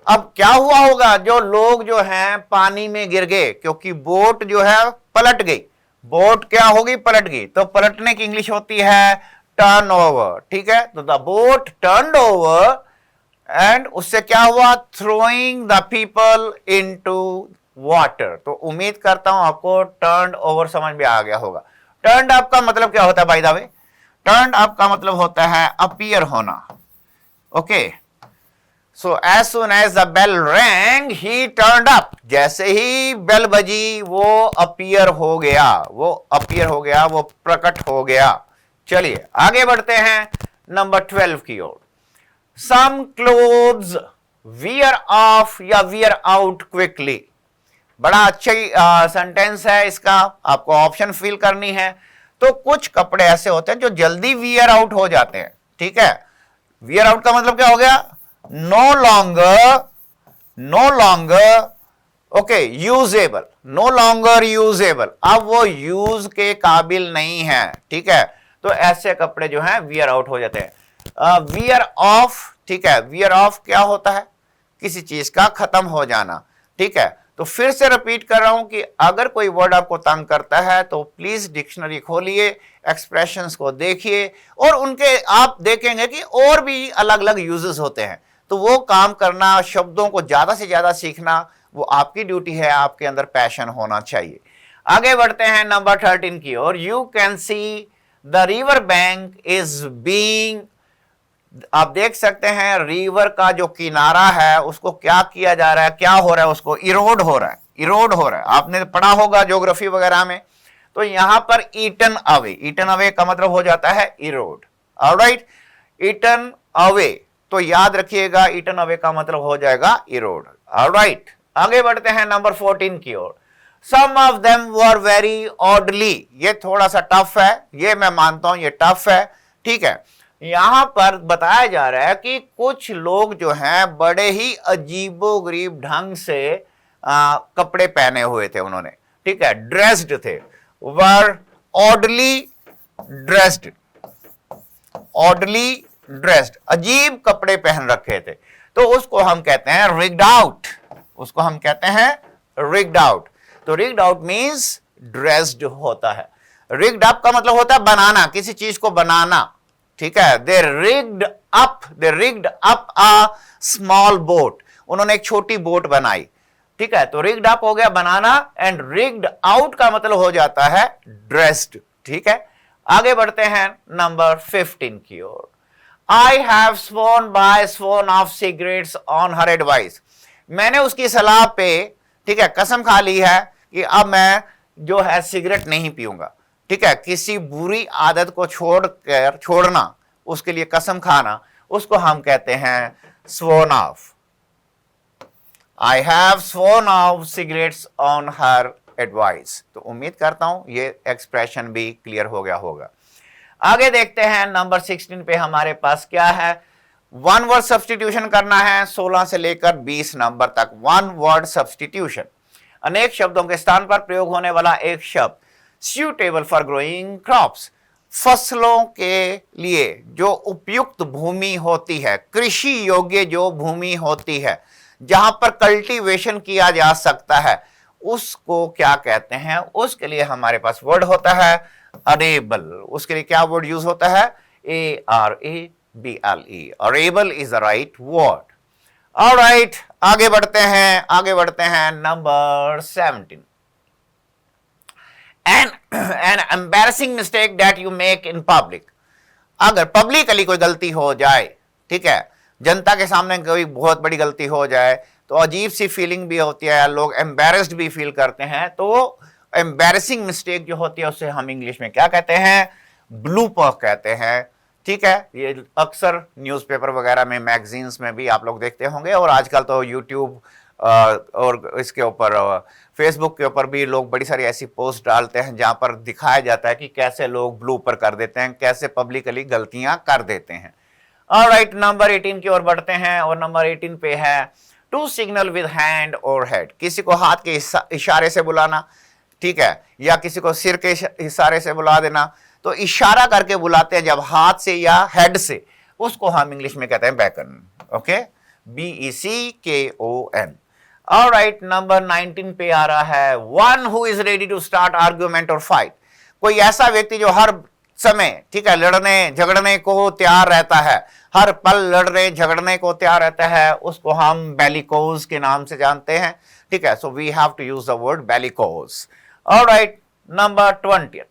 अब क्या हुआ होगा, जो लोग जो हैं पानी में गिर गए, क्योंकि बोट जो है पलट गई। बोट क्या होगी, पलट गई। तो पलटने की इंग्लिश होती है टर्न ओवर, ठीक है। तो the boat turn over and उससे क्या हुआ, throwing the people into water. तो उम्मीद करता हूं आपको टर्न ओवर समझ में आ गया होगा। टर्न अप का मतलब क्या होता है, by the way, turn up का मतलब होता है अपीयर होना। Okay, so as soon as the bell rang he turned up, जैसे ही बेल बजी वो अपीयर हो गया, वो प्रकट हो गया। चलिए आगे बढ़ते हैं नंबर 12 की ओर। सम क्लोथ्स वियर ऑफ या वियर आउट क्विकली। बड़ा अच्छा सेंटेंस है इसका, आपको ऑप्शन फिल करनी है। तो कुछ कपड़े ऐसे होते हैं जो जल्दी वियर आउट हो जाते हैं, ठीक है। वियर आउट का मतलब क्या हो गया? No longer okay usable, no longer usable, अब वो यूज के काबिल नहीं है, ठीक है। तो ऐसे कपड़े जो हैं वियर आउट हो जाते हैं। वियर ऑफ, ठीक है, वियर ऑफ क्या होता है? किसी चीज का खत्म हो जाना, ठीक है। तो फिर से रिपीट कर रहा हूं कि अगर कोई वर्ड आपको तंग करता है तो प्लीज डिक्शनरी खोलिए, एक्सप्रेशंस को देखिए और उनके आप देखेंगे कि और भी अलग अलग यूजेस होते हैं। तो वो काम करना, शब्दों को ज्यादा से ज्यादा सीखना, वो आपकी ड्यूटी है, आपके अंदर पैशन होना चाहिए। आगे बढ़ते हैं नंबर 13 की ओर। You can see the river bank is being, आप देख सकते हैं रिवर का जो किनारा है उसको क्या किया जा रहा है, क्या हो रहा है, उसको इरोड हो रहा है। आपने पढ़ा होगा ज्योग्राफी वगैरह में। तो यहां पर ईटन अवे का मतलब हो जाता है इरोड। ऑलराइट, ईटन अवे, तो याद रखिएगा ईटन अवे का मतलब हो जाएगा इरोड। ऑलराइट, आगे बढ़ते हैं नंबर 14 की ओर। Some of them were very oddly, ये थोड़ा सा टफ है, ये मैं मानता हूं ये टफ है, ठीक है। यहां पर बताया जा रहा है कि कुछ लोग जो हैं बड़े ही अजीबोगरीब ढंग से कपड़े पहने हुए थे उन्होंने, ठीक है, ड्रेस्ड थे, वर ऑडली ड्रेस्ड, अजीब कपड़े पहन रखे थे। तो उसको हम कहते हैं रिग्ड आउट, रिग्ड आउट। तो रिग्ड आउट मींस ड्रेस्ड होता है। रिग्ड अप का मतलब होता है बनाना, किसी चीज को बनाना, ठीक है। They rigged up a small boat, उन्होंने एक छोटी बोट बनाई, ठीक है। तो रिग्ड अप हो गया बनाना, एंड रिग्ड आउट का मतलब हो जाता है ड्रेस्ड, ठीक है। आगे बढ़ते हैं नंबर 15 की ओर। I have sworn off cigarettes on her advice, मैंने उसकी सलाह पे, ठीक है, कसम खा ली है कि अब मैं जो है सिगरेट नहीं पीऊंगा, ठीक है। किसी बुरी आदत को छोड़ना, उसके लिए कसम खाना, उसको हम कहते हैं sworn off. I have sworn off cigarettes on her advice. तो उम्मीद करता हूं ये एक्सप्रेशन भी क्लियर हो गया होगा। आगे देखते हैं नंबर 16 पे हमारे पास क्या है। वन वर्ड सब्सटीट्यूशन करना है 16 से लेकर 20 नंबर तक। वन वर्ड सब्सटीट्यूशन, अनेक शब्दों के स्थान पर प्रयोग होने वाला एक शब्द। suitable for growing crops, फसलों के लिए जो उपयुक्त भूमि होती है, कृषि योग्य जो भूमि होती है, जहां पर कल्टीवेशन किया जा सकता है, उसको क्या कहते हैं? उसके लिए हमारे पास वर्ड होता है अरेबल। उसके लिए क्या वर्ड यूज होता है? ARABLE, arable is the right word. Alright, आगे बढ़ते हैं number 17। an embarrassing mistake that you make in public, अगर पब्लिकली कोई गलती हो जाए, ठीक है, जनता के सामने कोई बहुत बड़ी गलती हो जाए तो अजीब सी फीलिंग भी होती है, लोग एम्बेरस्ड भी फील करते हैं। तो एम्बेरसिंग मिस्टेक जो होती है उसे हम इंग्लिश में क्या कहते हैं? ब्लूपर कहते हैं, ठीक है। ये अक्सर न्यूज़पेपर वगैरह में, मैगजीन्स में भी आप लोग देखते होंगे, और आजकल तो यूट्यूब और इसके ऊपर फेसबुक के ऊपर भी लोग बड़ी सारी ऐसी पोस्ट डालते हैं जहां पर दिखाया जाता है कि कैसे लोग ब्लूपर कर देते हैं, कैसे पब्लिकली गलतियां कर देते हैं। ऑलराइट, नंबर 18 की ओर बढ़ते हैं, और नंबर 18 पे है टू सिग्नल विद हैंड और हेड, किसी को हाथ के इशारे से बुलाना, ठीक है, या किसी को सिर के इशारे से बुला देना। तो इशारा करके बुलाते हैं जब हाथ से या हेड से, उसको हम इंग्लिश में कहते हैं beckon, okay, BECKON। Alright, number 19 पे आ रहा है one who is ready to start argument और फाइट, कोई ऐसा व्यक्ति जो हर समय, ठीक है, लड़ने झगड़ने को तैयार रहता है, हर पल लड़ने झगड़ने को तैयार रहता है, उसको हम बेलिकोज के नाम से जानते हैं, ठीक है। So we have to use the word bellicose. Alright, number 20,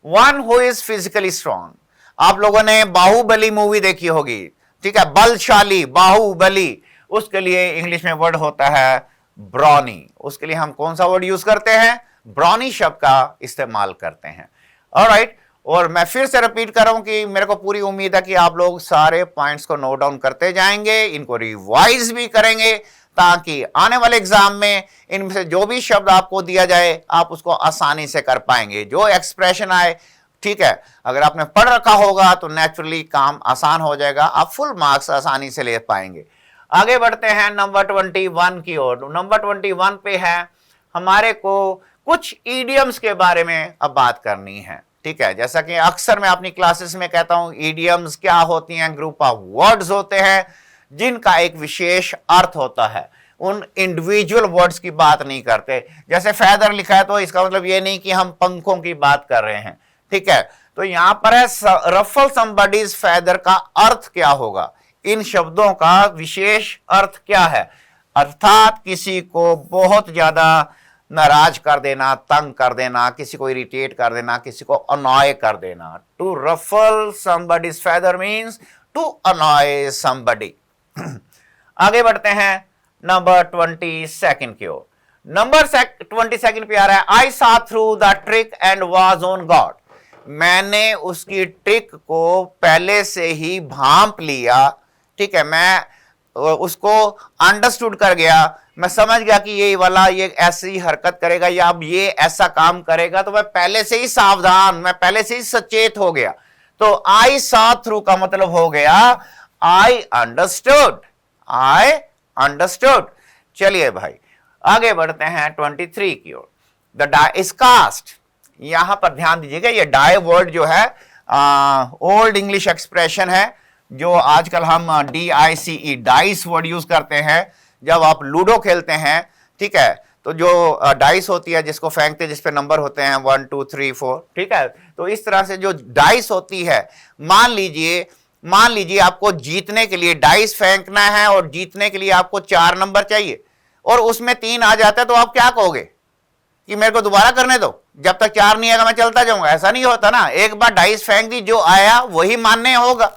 one who is physically strong, आप लोगों ने बाहुबली मूवी देखी होगी, ठीक है, बलशाली बाहुबली, उसके लिए इंग्लिश में वर्ड होता है ब्रॉनी। उसके लिए हम कौन सा वर्ड यूज करते हैं? ब्रॉनी शब्द का इस्तेमाल करते हैं। ऑलराइट, और मैं फिर से रिपीट कर रहा हूं कि मेरे को पूरी उम्मीद है कि आप लोग सारे पॉइंट्स को नोट डाउन करते जाएंगे, इनको रिवाइज भी करेंगे, ताकि आने वाले एग्जाम में इनमें से जो भी शब्द आपको दिया जाए आप उसको आसानी से कर पाएंगे। जो एक्सप्रेशन आए, ठीक है, अगर आपने पढ़ रखा होगा तो नेचुरली काम आसान हो जाएगा, आप फुल मार्क्स आसानी से ले पाएंगे। आगे बढ़ते हैं नंबर 21 की ओर। नंबर 21 पे है हमारे को कुछ ईडियम्स के बारे में अब बात करनी है। ठीक है, जैसा कि अक्सर मैं अपनी क्लासेस में कहता हूं, ईडियम्स क्या होती हैं? ग्रुप ऑफ वर्ड्स होते हैं जिनका एक विशेष अर्थ होता है। उन इंडिविजुअल वर्ड्स की बात नहीं करते। जैसे फेदर लिखा है तो इसका मतलब ये नहीं कि हम पंखों की बात कर रहे हैं। ठीक है, तो यहां पर है रफल समबडीज फेदर का अर्थ क्या होगा? इन शब्दों का विशेष अर्थ क्या है? अर्थात किसी को बहुत ज्यादा नाराज कर देना, तंग कर देना, किसी को इरिटेट कर देना, किसी को अनॉय कर देना। To ruffle somebody's feather means to annoy somebody. आगे बढ़ते हैं नंबर 22 की ओर। नंबर 22 पे आ रहा है, आई सा through the trick and was on God. मैंने उसकी ट्रिक को पहले से ही भांप लिया। ठीक है, मैं उसको अंडरस्टूड कर गया, मैं समझ गया कि ये वाला ये ऐसी हरकत करेगा या अब ये ऐसा काम करेगा, तो मैं पहले से ही सावधान, मैं पहले से ही सचेत हो गया। तो आई सा थ्रू का मतलब हो गया आई अंडरस्टूड, आई अंडरस्टूड। चलिए भाई आगे बढ़ते हैं 23 की ओर। The die is cast. यहां पर ध्यान दीजिएगा, ये डाई वर्ड जो है ओल्ड इंग्लिश एक्सप्रेशन है, जो आजकल हम DICE डाइस वर्ड यूज करते हैं जब आप लूडो खेलते हैं। ठीक है, तो जो डाइस होती है जिसको फेंकते, जिस पे नंबर होते हैं 1 2 3 4। ठीक है, तो इस तरह से जो डाइस होती है, मान लीजिए आपको जीतने के लिए डाइस फेंकना है और जीतने के लिए आपको 4 नंबर चाहिए और उसमें 3 आ जाता है, तो आप क्या कहोगे कि मेरे को दोबारा करने दो, जब तक 4 नहीं आएगा मैं चलता जाऊंगा? ऐसा नहीं होता ना, एक बार डाइस फेंक दी, जो आया वही मानने होगा।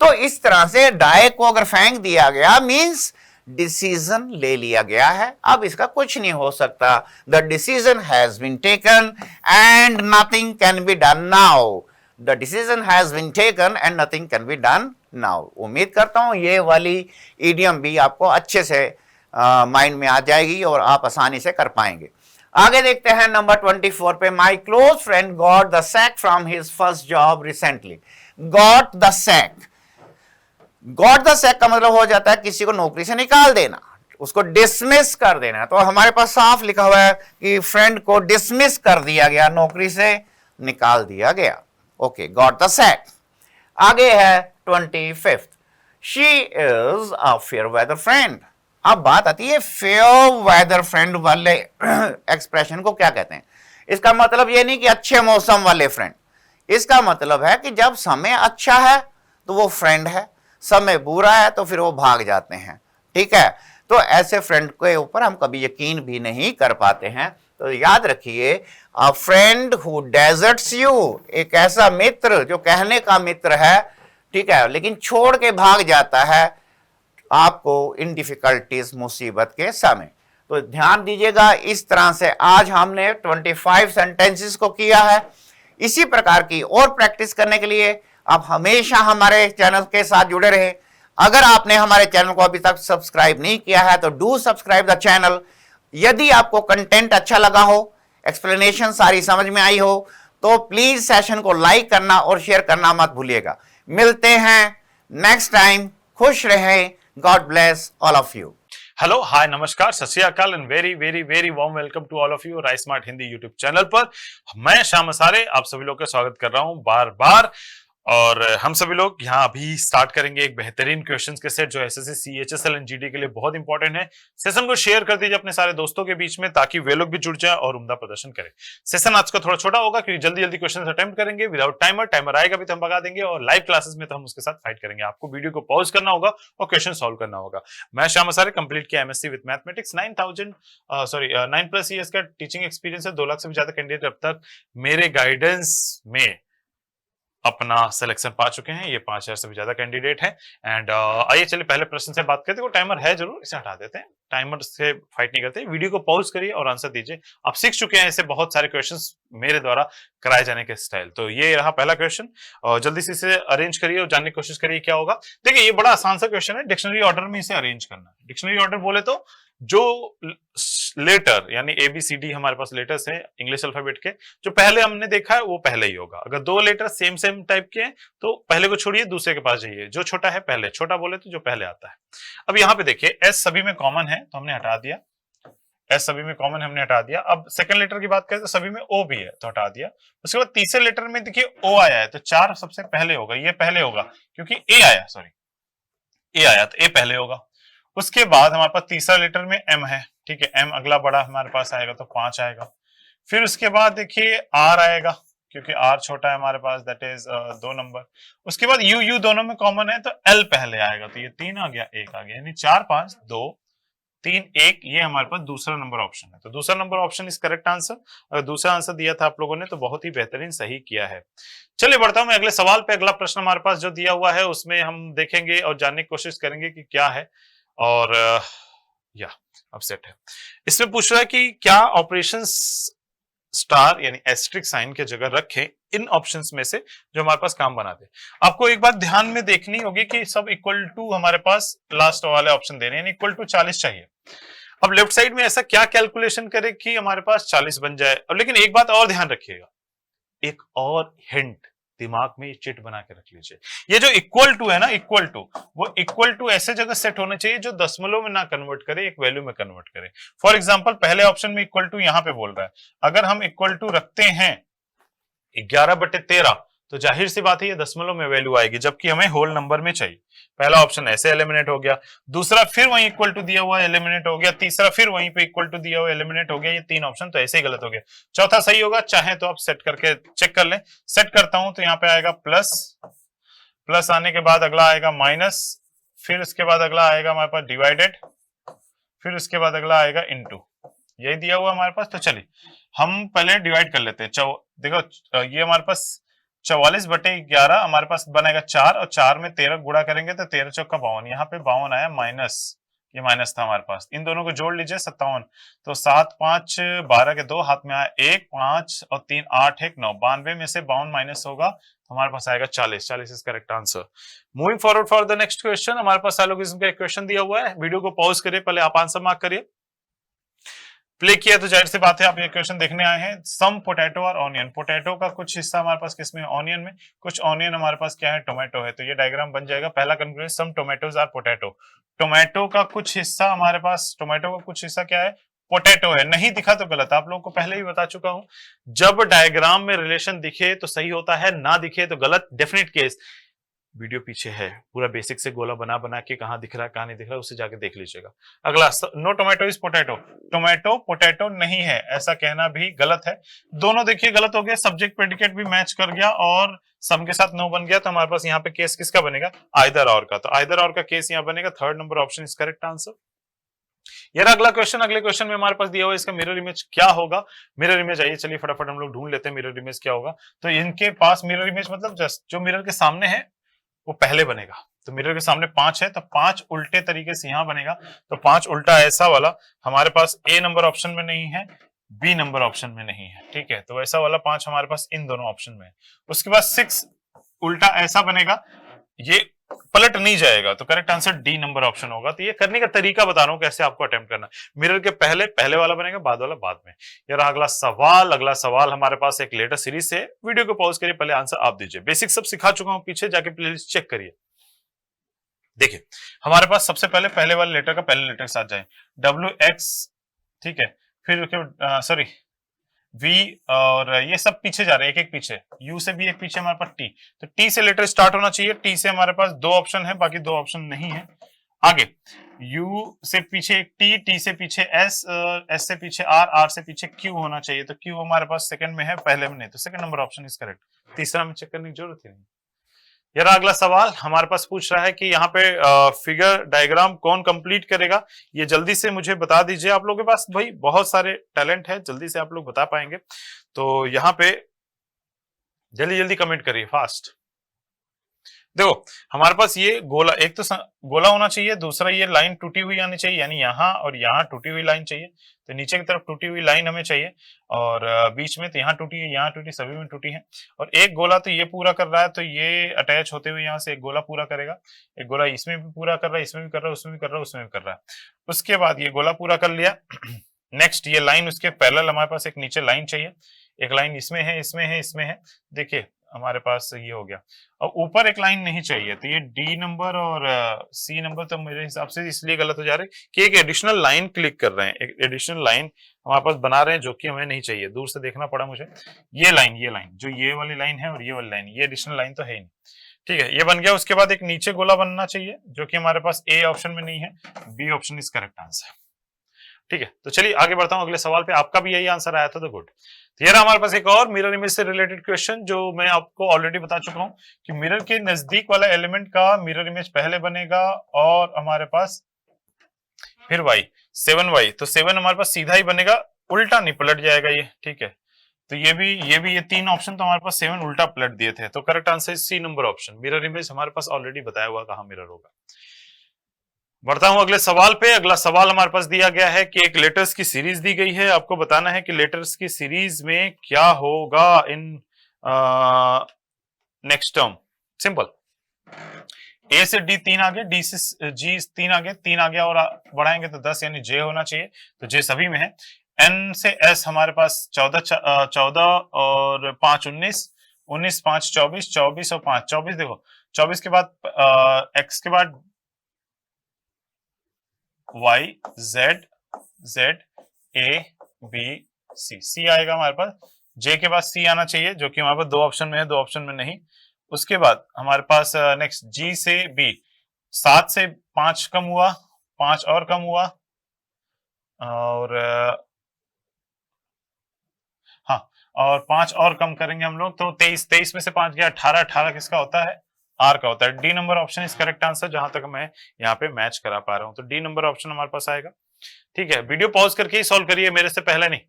तो इस तरह से डाई को अगर फेंक दिया गया मींस डिसीजन ले लिया गया है, अब इसका कुछ नहीं हो सकता। The decision has been taken and nothing can be done now. The decision has been taken and nothing can be done now. उम्मीद करता हूं ये वाली इडियम भी आपको अच्छे से माइंड में आ जाएगी और आप आसानी से कर पाएंगे। आगे देखते हैं नंबर 24 पे। My close friend got the sack from his first job recently. Got the sack, got the sack का मतलब हो जाता है किसी को नौकरी से निकाल देना, उसको डिसमिस कर देना। तो हमारे पास साफ लिखा हुआ है कि फ्रेंड को डिसमिस कर दिया गया, नौकरी से निकाल दिया गया। Okay, got the sack. आगे है 25th। She is a fair weather friend. अब बात आती है फेयर वेदर फ्रेंड वाले एक्सप्रेशन को क्या कहते हैं। इसका मतलब ये नहीं कि अच्छे मौसम वाले फ्रेंड, इसका मतलब है कि जब समय अच्छा है तो वो फ्रेंड है, समय बुरा है तो फिर वो भाग जाते हैं। ठीक है, तो ऐसे फ्रेंड के ऊपर हम कभी यकीन भी नहीं कर पाते हैं। तो याद रखिए, a friend who deserts you, एक ऐसा मित्र जो कहने का मित्र है, ठीक है, लेकिन छोड़ के भाग जाता है आपको इन डिफिकल्टीज, मुसीबत के समय। तो ध्यान दीजिएगा, इस तरह से आज हमने 25 सेंटेंसेस को किया है। इसी प्रकार की और प्रैक्टिस करने के लिए आप हमेशा हमारे चैनल के साथ जुड़े रहे। अगर आपने हमारे चैनल को अभी तक सब्सक्राइब नहीं किया है तो डू सब्सक्राइब द चैनल। यदि आपको कंटेंट अच्छा लगा हो, एक्सप्लेनेशन सारी समझ में आई हो, तो प्लीज सेशन को लाइक करना और शेयर करना मत भूलिएगा। मिलते हैं नेक्स्ट टाइम। खुश रहें। God bless all of you. Hello, hi, नमस्कार, सत श्री अकाल and very very very warm welcome to all of you Rice smart Hindi YouTube channel पर। मैं श्याम असारे आप सभी लोग का स्वागत कर रहा हूं बार बार। और हम सभी लोग यहाँ अभी स्टार्ट करेंगे एक बेहतरीन क्वेश्चंस के सेट जो एसएससी सीएचएसएल एंड जीडी के लिए बहुत इंपॉर्टेंट है। सेशन को शेयर कर दीजिए अपने सारे दोस्तों के बीच में ताकि वे लोग भी जुड़ जाए और उम्दा प्रदर्शन करें। सेशन आज का थोड़ा छोटा होगा क्योंकि जल्दी जल्दी क्वेश्चन अटेम्प्ट करेंगे विदाउट टाइमर। टाइमर आएगा भी तो हम भगा देंगे और लाइव क्लासेस में तो हम उसके साथ फाइट करेंगे। आपको वीडियो को पॉज करना होगा और क्वेश्चन सॉल्व करना होगा। मैं श्याम असारे कंप्लीट किया एमएससी विद मैथमेटिक्स। 9+ ईयर्स का टीचिंग एक्सपीरियंस है। 2 लाख से भी ज्यादा कैंडिडेट अब तक मेरे गाइडेंस में अपना सिलेक्शन पा चुके हैं। ये 5000 से भी ज्यादा कैंडिडेट हैं। एंड आइए चलिए पहले प्रश्न से बात करते हैं। टाइमर है जरूर, इसे हटा देते हैं, टाइमर से फाइट नहीं करते। वीडियो को पॉज करिए और आंसर दीजिए। आप सीख चुके हैं ऐसे बहुत सारे क्वेश्चंस मेरे द्वारा कराए जाने के स्टाइल। तो ये रहा पहला क्वेश्चन और जल्दी से इसे अरेंज करिए और जानने की कोशिश करिए क्या होगा। देखिए ये बड़ा आसान सा क्वेश्चन है, डिक्शनरी ऑर्डर में इसे अरेंज करना है। डिक्शनरी ऑर्डर बोले तो जो लेटर यानी ABCD हमारे पास लेटर्स हैं इंग्लिश अल्फाबेट के, जो पहले हमने देखा है वो पहले ही होगा। अगर दो लेटर सेम टाइप के हैं तो पहले को छोड़िए, दूसरे के पास जाइए, जो छोटा है पहले, छोटा बोले तो जो पहले आता है। अब यहाँ पे देखिए S सभी में कॉमन है तो हमने हटा दिया, S सभी में कॉमन हमने हटा दिया। अब सेकंड लेटर की बात करें तो सभी में O भी है तो हटा दिया। उसके बाद तीसरे लेटर में देखिए O आया है तो 4 सबसे पहले होगा, ये पहले होगा क्योंकि A आया, A आया तो A पहले होगा। उसके बाद हमारे पास तीसरा लेटर में M है, ठीक है, M अगला बड़ा हमारे पास आएगा तो 5 आएगा। फिर उसके बाद देखिए R आएगा क्योंकि R छोटा है हमारे पास, दैट इज 2 नंबर। उसके बाद U दोनों में कॉमन है तो L पहले आएगा तो ये 3 आ गया, 1 आ गया, यानी 4 5 2 3 1, ये हमारे पास दूसरा नंबर ऑप्शन है। तो दूसरा number option is correct answer. अगर दूसरा आंसर दिया था आप लोगों ने तो बहुत ही बेहतरीन सही किया है। चलिए बढ़ता हूं मैं अगले सवाल पे। अगला प्रश्न हमारे पास जो दिया हुआ है उसमें हम देखेंगे और जानने की कोशिश करेंगे कि क्या है। और या अब सेट है। इसमें पूछ रहा है कि क्या ऑपरेशन स्टार यानी एस्ट्रिक साइन के जगह रखें इन ऑप्शंस में से जो हमारे पास काम बना दे। आपको एक बात ध्यान में देखनी होगी कि सब इक्वल टू हमारे पास लास्ट वाले ऑप्शन दे रहे हैं, इक्वल टू 40 चाहिए। अब लेफ्ट साइड में ऐसा क्या कैलकुलेशन करे कि हमारे पास 40 बन जाए। अब लेकिन एक बात और ध्यान रखिएगा, एक और हिंट दिमाग में चिट बना के रख लीजिए। ये जो इक्वल टू है ना, इक्वल टू, वो इक्वल टू ऐसे जगह सेट होना चाहिए जो दशमलव में ना कन्वर्ट करे, एक वैल्यू में कन्वर्ट करे। फॉर एग्जांपल पहले ऑप्शन में इक्वल टू यहां पे बोल रहा है, अगर हम इक्वल टू रखते हैं 11/13 तो जाहिर सी बात है ये दशमलव में वैल्यू आएगी, जबकि हमें होल नंबर में चाहिए। पहला ऑप्शन ऐसे एलिमिनेट हो गया, दूसरा फिर वहीं इक्वल टू दिया हुआ एलिमिनेट हो गया, तीसरा फिर वहीं पे इक्वल टू दिया हुआ एलिमिनेट हो गया। ये 3 ऑप्शन तो ऐसे ही गलत हो गया। चौथा सही होगा, चाहे तो आप सेट करके चेक कर लें। सेट करता हूं तो यहाँ पे आएगा प्लस, प्लस आने के बाद अगला आएगा माइनस, फिर उसके बाद अगला आएगा हमारे पास डिवाइडेड, फिर उसके बाद अगला आएगा इनटू। यही दिया हुआ हमारे पास। तो चलिए हम पहले डिवाइड कर लेते हैं। देखो ये हमारे पास 44/11 हमारे पास बनेगा 4 और 4 में 13 गुणा करेंगे तो 13 चौका 52। यहाँ पे 52 आया माइनस, ये माइनस था हमारे पास। इन दोनों को जोड़ लीजिए 57, तो 7 5 12 के 2 हाथ में आया 1, 5 और 3 8 1 9, 92 में से 52 माइनस होगा तो हमारे पास आएगा 40। 40 is correct answer. Moving forward for the next question, हमारे पास साइलोगिज्म का एक क्वेश्चन दिया हुआ है। वीडियो को पॉज करिए, पहले आप आंसर मार्क करिए। प्ले किया तो जाहिर सी बात है आप ये क्वेश्चन देखने आए हैं। सम पोटैटो और ऑनियन, पोटैटो का कुछ हिस्सा हमारे पास किसमें, ऑनियन में, कुछ ऑनियन हमारे पास क्या है, टोमेटो है। तो ये डायग्राम बन जाएगा। पहला conclusion, some tomatoes are potato. Tomato का कुछ हिस्सा हमारे पास, टोमेटो का कुछ हिस्सा क्या है, पोटैटो है। नहीं दिखा तो गलत, आप लोगों को पहले ही बता चुका हूं। जब डायग्राम में रिलेशन दिखे तो सही होता है, ना दिखे तो गलत। डेफिनेट केस वीडियो पीछे है, पूरा बेसिक से गोला बना बना के कहां दिख रहा है कहां नहीं दिख रहा है उसे जाके देख लीजिएगा। अगला, no tomato is potato, tomato potato नहीं है ऐसा कहना भी गलत है। दोनों देखिए गलत हो गया, सब्जेक्ट प्रेडिकेट भी मैच कर गया और सम के साथ नो बन गया। तो हमारे पास यहाँ पे केस किसका बनेगा, आइदर और का। तो आइदर और का केस यहाँ बनेगा। Third number option is correct answer. यार अगला क्वेश्चन, अगले क्वेश्चन में हमारे पास दिया हुआ है इसका मिरर इमेज क्या होगा। मिरर इमेज, आइए चलिए फटाफट हम लोग ढूंढ लेते हैं मिरर इमेज क्या होगा। तो इनके पास मिरर इमेज मतलब जस्ट जो मिरर के सामने है वो पहले बनेगा। तो मिरर के सामने 5 है तो 5 उल्टे तरीके से यहां बनेगा। तो 5 उल्टा ऐसा वाला हमारे पास A नंबर ऑप्शन में नहीं है, B नंबर ऑप्शन में नहीं है, ठीक है। तो ऐसा वाला 5 हमारे पास इन दोनों ऑप्शन में है। उसके बाद 6 उल्टा ऐसा बनेगा, ये पलट नहीं जाएगा। तो correct answer D number option होगा। तो ये करने का तरीका बता रहा हूं कैसे आपको अटेम्प्ट करना। मिरर के पहले वाला बनेगा, बाद वाला बाद में। यार अगला सवाल हमारे पास एक लेटर सीरीज से। वीडियो को पॉज करिए, पहले आंसर आप दीजिए। बेसिक सब सिखा चुका हूं, पीछे जाके प्लेलिस्ट चेक करिए। देखिए हमारे पास सबसे पहले वाले लेटर का पहले लेटर साथ जाए, WX, ठीक है। फिर V और ये सब पीछे जा रहे हैं, एक एक पीछे। U से भी एक पीछे हमारे पास T, तो T से लेटर स्टार्ट होना चाहिए। T से हमारे पास 2 ऑप्शन है, बाकी 2 ऑप्शन नहीं है। आगे U से पीछे एक T से पीछे S, S से पीछे R से पीछे Q होना चाहिए। तो Q हमारे पास सेकंड में है, पहले में नहीं। तो second number option is correct. तीसरा में चेक करने की जरूरत ही नहीं। यार अगला सवाल हमारे पास पूछ रहा है कि यहाँ पे फिगर डायग्राम कौन कंप्लीट करेगा, ये जल्दी से मुझे बता दीजिए। आप लोगों के पास भाई बहुत सारे टैलेंट है, जल्दी से आप लोग बता पाएंगे। तो यहाँ पे जल्दी जल्दी कमेंट करिए फास्ट। देखो हमारे पास ये गोला, एक तो गोला होना चाहिए, दूसरा ये लाइन टूटी हुई आनी चाहिए, यानी यहाँ और यहाँ टूटी हुई लाइन चाहिए, तो नीचे की तरफ टूटी हुई लाइन हमें चाहिए, और बीच में तो यहाँ टूटी है, यहाँ टूटी, सभी में टूटी है, और एक गोला तो ये पूरा कर रहा है, तो ये अटैच होते हुए यहाँ से एक गोला पूरा करेगा, एक गोला इसमें भी पूरा कर रहा है, इसमें भी कर रहा है, उसमें भी कर रहा है, उसमें भी कर रहा है। उसके बाद ये गोला पूरा कर लिया। नेक्स्ट ये लाइन उसके पैरेलल हमारे पास एक नीचे लाइन चाहिए, एक लाइन इसमें है, इसमें है, इसमें है, देखिए हमारे पास ये हो गया। और ऊपर एक लाइन नहीं चाहिए, तो ये डी नंबर और सी नंबर तो मेरे हिसाब से इसलिए गलत हो जा रहे हैं कि एक एडिशनल लाइन क्लिक कर रहे हैं, एक एडिशनल लाइन हमारे पास बना रहे हैं जो कि हमें नहीं चाहिए, दूर से देखना पड़ा मुझे। ये लाइन जो ये वाली लाइन है और ये वाली लाइन, ये एडिशनल लाइन तो है ही नहीं, ठीक है, ये बन गया। उसके बाद एक नीचे गोला बनना चाहिए जो कि हमारे पास ए ऑप्शन में नहीं है, B option is correct answer, ठीक है। तो चलिए आगे बढ़ता हूं अगले सवाल पे, आपका भी यही आंसर आया था तो गुड। तो ये रहा हमारे पास एक और मिरर इमेज से रिलेटेड क्वेश्चन, जो मैं आपको ऑलरेडी बता चुका हूं कि मिरर के नजदीक वाला एलिमेंट का मिरर इमेज पहले बनेगा, और हमारे पास फिर y 7y, तो 7 हमारे पास सीधा ही बनेगा, उल्टा नहीं पलट जाएगा ये, ठीक है। तो ये तीन ऑप्शन तो हमारे पास 7 उल्टा पलट दिए थे, तो correct answer C number option, mirror image हमारे पास ऑलरेडी बताया हुआ कहां मिरर होगा। बढ़ता हूं अगले सवाल पे। अगला सवाल हमारे पास दिया गया है कि एक लेटर्स की सीरीज दी गई है, आपको बताना है कि लेटर्स की सीरीज में क्या होगा इन नेक्स्ट टर्म। सिंपल, ए से डी 3 आ गया, डी से जी 3 आ गया, 3 आ गया और बढ़ाएंगे तो 10 यानी जे होना चाहिए, तो जे सभी में है। एन से एस हमारे पास 14 और 5 19, 19 5 24, 24 और 5 24, देखो 24 के बाद एक्स के बाद Y Z Z A B C, C आएगा हमारे पास, J के बाद C आना चाहिए जो कि हमारे पास 2 ऑप्शन में है, 2 ऑप्शन में नहीं। उसके बाद हमारे पास नेक्स्ट G से B, 7 से 5 कम हुआ, 5 और कम हुआ, और हाँ, और 5 और कम करेंगे हम लोग तो 23, 23 में से 5 गया 18, 18 किसका होता है, आर का होता है। D number option is correct answer, जहां तक मैं यहाँ पे मैच करा पा रहा हूं, तो डी नंबर ऑप्शन हमारे पास आएगा, ठीक है। वीडियो पॉज करके ही सॉल्व करिए, मेरे से पहले नहीं,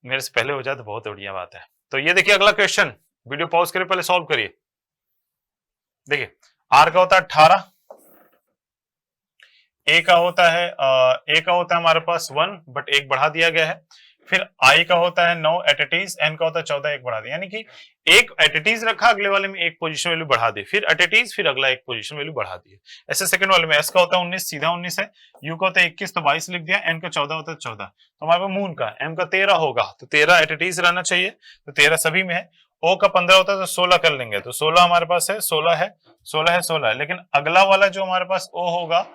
मेरे से पहले हो जाए तो बहुत बढ़िया बात है। तो ये देखिए अगला क्वेश्चन, वीडियो पॉज करिए पहले सॉल्व करिए। देखिए आर का होता है 18, ए का होता है हमारे पास 1 बट 1 बढ़ा दिया गया है, फिर आई का होता है 9 एटिटीज, एन का होता है 14, 1 बढ़ा दिया, यानी कि एक एटिटीज रखा, अगले वाले में एक पोजीशन वैल्यू बढ़ा दी, फिर एटिटीज, फिर अगला एक पोजीशन वैल्यू बढ़ा दी। ऐसे सेकंड वाले में एस का होता है 19, सीधा 19 है, यू का होता है 21 तो 22 लिख दिया, एन का 14 होता है 14, तो हमारे पास मून का एम का 13 होगा, तो 13 एटिटीज रहना चाहिए, तो 13 सभी में है। ओ का 15 होता है तो 16 कर लेंगे, तो 16 हमारे पास है, 16 है, 16 है, 16 है, लेकिन अगला वाला जो हमारे पास ओ होगा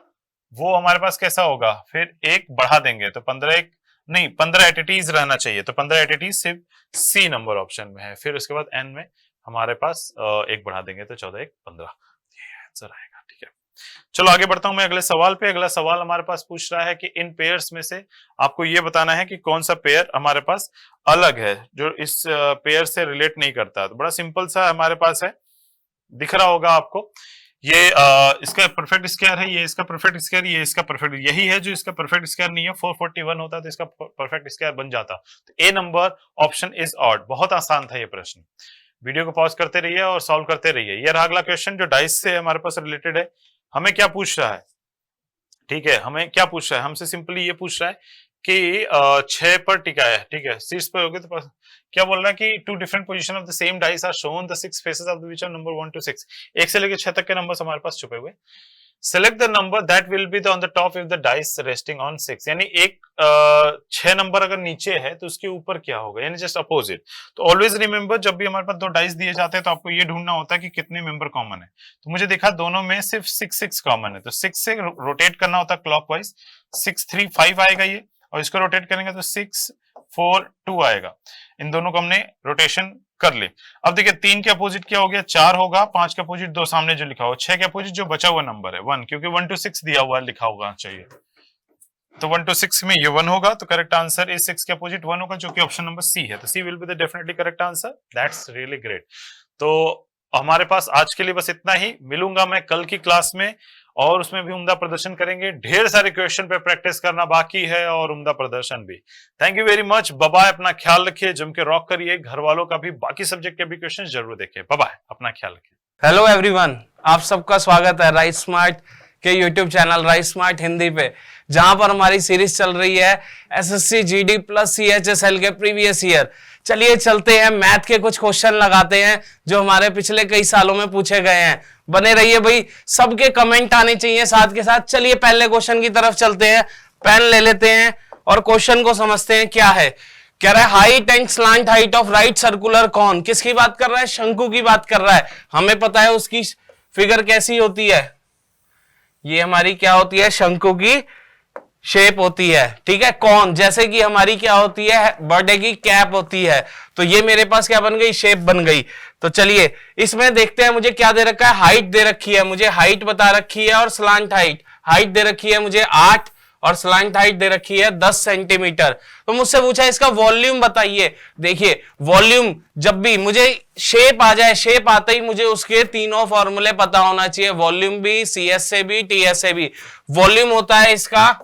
वो हमारे पास कैसा होगा, फिर एक बढ़ा देंगे तो 15 एटिटीज रहना चाहिए, तो 15 एटिटीज सिर्फ सी नंबर ऑप्शन में है, फिर उसके बाद एन में हमारे पास एक बढ़ा देंगे तो 14 1 15, ये आंसर आएगा, ठीक है। चलो आगे बढ़ता हूं मैं अगले सवाल पे। अगला सवाल हमारे पास पूछ रहा है कि इन पेयर्स में से आपको ये बताना है कि कौन सा पेयर हमारे पास अलग है, जो इस पेयर से रिलेट नहीं करता। तो बड़ा सिंपल सा हमारे पास है, दिख रहा होगा आपको, ये इसका परफेक्ट स्क्वायर है, ये इसका परफेक्ट स्क्वायर, ये इसका परफेक्ट, यही है जो इसका परफेक्ट स्क्वायर नहीं है। 441 होता तो इसका परफेक्ट स्क्वायर बन जाता, तो ए नंबर ऑप्शन इज ऑड। बहुत आसान था ये प्रश्न, वीडियो को पॉज करते रहिए और सॉल्व करते रहिए। ये रहा अगला क्वेश्चन जो डाइस से हमारे पास रिलेटेड है। हमें क्या पूछ रहा है, ठीक है, हमें क्या पूछ रहा है, हमसे सिंपली ये पूछ रहा है कि 6 पर टिका है, ठीक है, 6 पर हो गए, तो क्या बोल रहा है कि 2 different position of the same dice are shown, the 6 faces of the which are number 1 to 6, 1 से लेकर 6 तक के नंबर्स हमारे पास छुपे हुए। Select the number that will be on the top if the dice resting on 6, यानी एक 6 number अगर नीचे है तो उसके ऊपर क्या होगा, यानी जस्ट अपोजिट। तो ऑलवेज रिमेंबर, जब भी हमारे पास 2 डाइस दिए जाते हैं तो आपको ये ढूंढना होता है कि कितने मेंबर कॉमन है। तो मुझे देखा दोनों में सिर्फ 6 6 कॉमन है, तो 6 से रोटेट करना होता है क्लॉकवाइज, 6 3 5 आएगा ये, और इसको रोटेट करेंगे तो 6 4 2 आएगा। इन दोनों को हमने रोटेशन कर ली। अब देखिए 3 के अपोजिट क्या हो गया, 4 होगा, 5 के अपोजिट 2 सामने जो लिखा हुआ, 6 के अपोजिट जो बचा हुआ नंबर है 1, क्योंकि 1 to 6 दिया हुआ लिखा होगा चाहिए, तो 1 to 6 में ये 1 होगा, तो करेक्ट आंसर इस 6 के अपोजिट 1 होगा, जो कि ऑप्शन नंबर सी है, तो C will be the definitely correct answer. That's really great. तो हमारे पास आज के लिए बस इतना ही। मिलूंगा मैं कल की क्लास में और उसमें भी उम्दा प्रदर्शन करेंगे। ढेर सारे क्वेश्चन पे प्रैक्टिस करना बाकी है और उम्दा प्रदर्शन भी। Thank you very much. Bye bye. अपना ख्याल रखिए, जम के रॉक करिए। घर वालों का भी बाकी सब्जेक्ट के भी क्वेश्चन जरूर देखिए। Bye bye. अपना ख्याल रखिए। हेलो एवरीवन, आप सबका स्वागत है राइस स्मार्ट के YouTube channel rise smart Hindi पे, जहां पर हमारी सीरीज चल रही है एसएससी जीडी प्लस सीएचएसएल के प्रीवियस ईयर। चलिए चलते हैं, मैथ के कुछ क्वेश्चन लगाते हैं जो हमारे पिछले कई सालों में पूछे गए हैं। बने रहिए भाई, सबके कमेंट आने चाहिए साथ के साथ। चलिए पहले क्वेश्चन की तरफ चलते हैं, पेन ले लेते हैं और क्वेश्चन को समझते हैं क्या है। कह रहा है height and slant height of right circular cone. किसकी बात कर रहा है? शंकु की बात कर रहा है। हमें पता है उसकी फिगर कैसी होती है, ये हमारी क्या होती है? शंकु की शेप होती है। ठीक है, कौन जैसे कि हमारी क्या होती है? बर्थडे की कैप होती है। तो ये मेरे पास क्या बन गई? शेप बन गई। तो चलिए इसमें देखते हैं मुझे क्या दे रखा है। हाइट दे रखी है, मुझे हाइट बता रखी है और स्लांट हाइट। हाइट दे रखी है मुझे 8 और स्लांट हाइट दे रखी है 10 सेंटीमीटर। तो मुझसे पूछा इसका वॉल्यूम बताइए। देखिए वॉल्यूम जब भी मुझे शेप आ जाए, शेप आते ही मुझे उसके तीनों फॉर्मूले पता होना चाहिए। वॉल्यूम भी, सीएस से भी, टीएस से भी। वॉल्यूम होता है इसका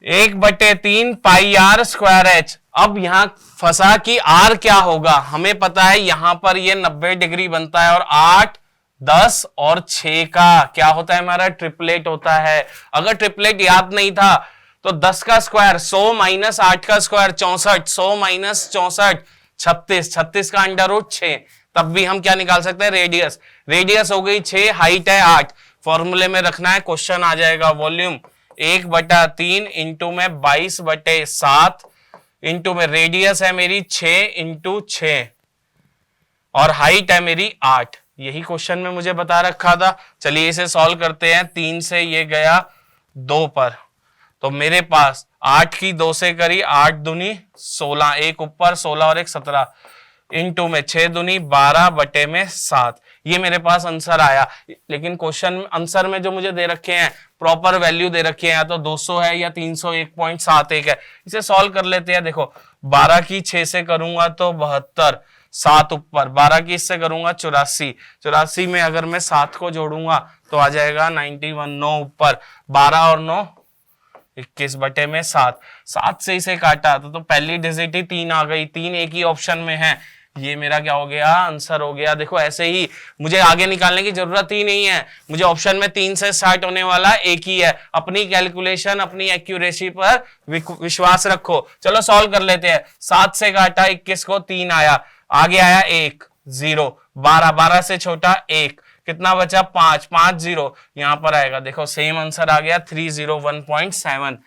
1/3 पाई आर स्क्वायर एच। अब यहां फंसा कि आर क्या होगा, हमें पता है यहां पर ये 90 डिग्री बनता है और 8, 10 और 6 का क्या होता है? हमारा ट्रिपलेट होता है। अगर ट्रिपलेट याद नहीं था तो 10 का स्क्वायर 100 माइनस 8 का स्क्वायर 64, 100 माइनस 64 36, 36 का अंडर रूट 6। तब भी हम क्या निकाल सकते हैं? रेडियस। रेडियस हो गई 6, हाइट है 8। फॉर्मूले में रखना है, क्वेश्चन आ जाएगा वॉल्यूम 1/3 इंटू में 22/7 इंटू में रेडियस है मेरी 6 इंटू 6 और हाइट है मेरी 8। यही क्वेश्चन में मुझे बता रखा था। चलिए इसे सॉल्व करते हैं। 3 से ये गया 2 पर, तो मेरे पास 8 की 2 से करी 8 दूनी 16, एक ऊपर 16 और एक 17 इंटू में 6 दूनी 12/7। ये मेरे पास आंसर आया। लेकिन क्वेश्चन आंसर में जो मुझे दे रखे हैं प्रॉपर वैल्यू दे रखे हैं, या तो 200 है या 301.71 है। इसे सॉल्व कर लेते हैं। देखो 12 की 6 से करूंगा तो 72, 7 ऊपर 12 की इससे करूंगा 84, 84 में अगर मैं 7 को जोड़ूंगा तो आ जाएगा 91, 9 ऊपर 12 और 9 21/7। 7 से इसे काटा तो पहली डिजिट ही 3 आ गई। 3 एक ही ऑप्शन में है, ये मेरा क्या हो गया? आंसर हो गया। देखो ऐसे ही मुझे आगे निकालने की जरूरत ही नहीं है, मुझे ऑप्शन में 3 से स्टार्ट होने वाला एक ही है। अपनी कैलकुलेशन, अपनी एक्यूरेसी पर विश्वास रखो। चलो सॉल्व कर लेते हैं। 7 से काटा 21 को 3 आया, आगे आया 1 0, 12 12 से छोटा 1, कितना बचा? 5 5 0 यहां पर आएगा। देखो सेम आंसर आ गया 301.7।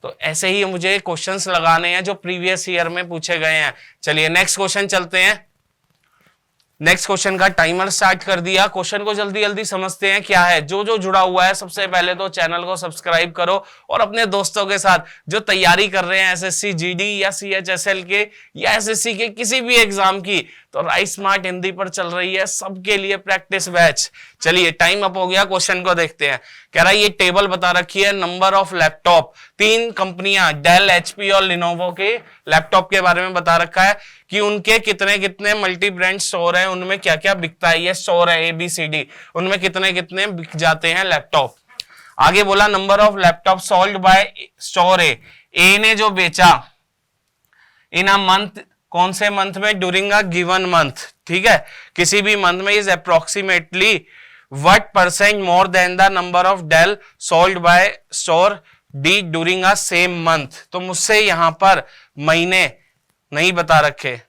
तो ऐसे ही मुझे क्वेश्चंस लगाने हैं जो प्रीवियस ईयर में पूछे गए हैं। चलिए नेक्स्ट क्वेश्चन चलते हैं। नेक्स्ट क्वेश्चन का टाइमर स्टार्ट कर दिया। क्वेश्चन को जल्दी जल्दी समझते हैं क्या है। जो जो जुड़ा हुआ है सबसे पहले तो चैनल को सब्सक्राइब करो और अपने दोस्तों के साथ जो तैयारी कर रहे हैं एसएससी जीडी या सीएचएसएल के या एसएससी के किसी भी एग्जाम की, तो राइस स्मार्ट हिंदी पर चल रही है सबके लिए प्रैक्टिस बैच। चलिए टाइम अप हो गया, क्वेश्चन को देखते हैं। कह रहा है ये टेबल बता रखी है नंबर ऑफ लैपटॉप। 3 कंपनियां डेल, एचपी और लिनोवो के लैपटॉप के बारे में बता रखा है कि उनके कितने कितने मल्टी ब्रांड स्टोर है, उनमें क्या क्या बिकता है। ये स्टोर है ABCD, उनमें कितने कितने बिक जाते हैं लैपटॉप। आगे बोला number of laptop sold by store A ने जो बेचा इन अ मंथ, कौन से मंथ में? During a given month. ठीक है, किसी भी मंथ में is approximately what % more than the number of Dell sold by store D during a same month. तो मुझसे यहां पर महीने नहीं बता रखे।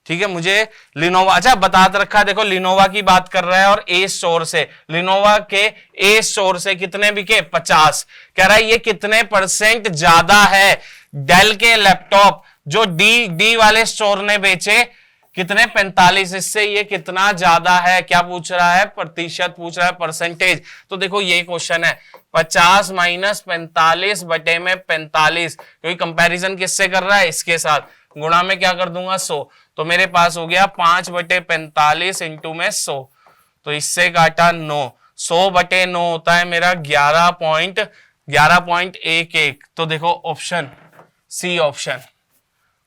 ठीक है, मुझे लिनोवा, अच्छा बता रखा है। देखो लिनोवा की बात कर रहा है और ए स्टोर से, लिनोवा के ए स्टोर से कितने बिके? 50। कह रहा है ये कितने % ज्यादा है डेल के लैपटॉप जो डी वाले स्टोर ने बेचे, कितने? 45। इससे ये कितना ज्यादा है? क्या पूछ रहा है? प्रतिशत पूछ रहा है, परसेंटेज। तो देखो ये क्वेश्चन है 50 माइनस 45 बटे में 45, क्योंकि कंपैरिजन किससे कर रहा है? इसके साथ। गुणा में क्या कर दूंगा? 100। तो मेरे पास हो गया 5/45 इंटू में 100। तो इससे काटा 9, 100/9 होता है मेरा 11.11 तो देखो ऑप्शन सी ऑप्शन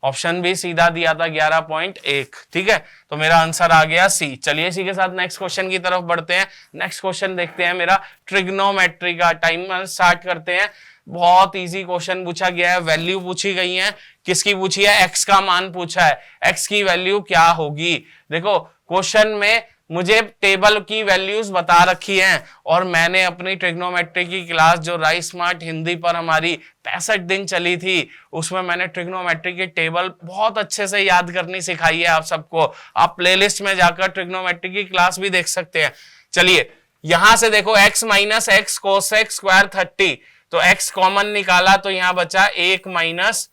ऑप्शन भी सीधा दिया था 11.1। ठीक है, तो मेरा आंसर आ गया सी। चलिए इसी के साथ नेक्स्ट क्वेश्चन की तरफ बढ़ते हैं। नेक्स्ट क्वेश्चन देखते हैं मेरा ट्रिग्नोमेट्री का। टाइमर स्टार्ट करते हैं। बहुत इजी क्वेश्चन पूछा गया है, वैल्यू पूछी गई है। किसकी पूछी है? एक्स का मान पूछा है। एक्स की वैल्यू क्या होगी? देखो क्वेश्चन में मुझे टेबल की वैल्यूज बता रखी हैं और मैंने अपनी ट्रिग्नोमेट्री की क्लास जो राइस स्मार्ट हिंदी पर हमारी 65 दिन चली थी उसमें मैंने ट्रिग्नोमेट्री की टेबल बहुत अच्छे से याद करनी सिखाई है आप सबको। आप प्लेलिस्ट में जाकर ट्रिग्नोमेट्री की क्लास भी देख सकते हैं। चलिए यहां से देखो x minus x cosec square 30, तो x कॉमन निकाला तो यहां बचा 1 minus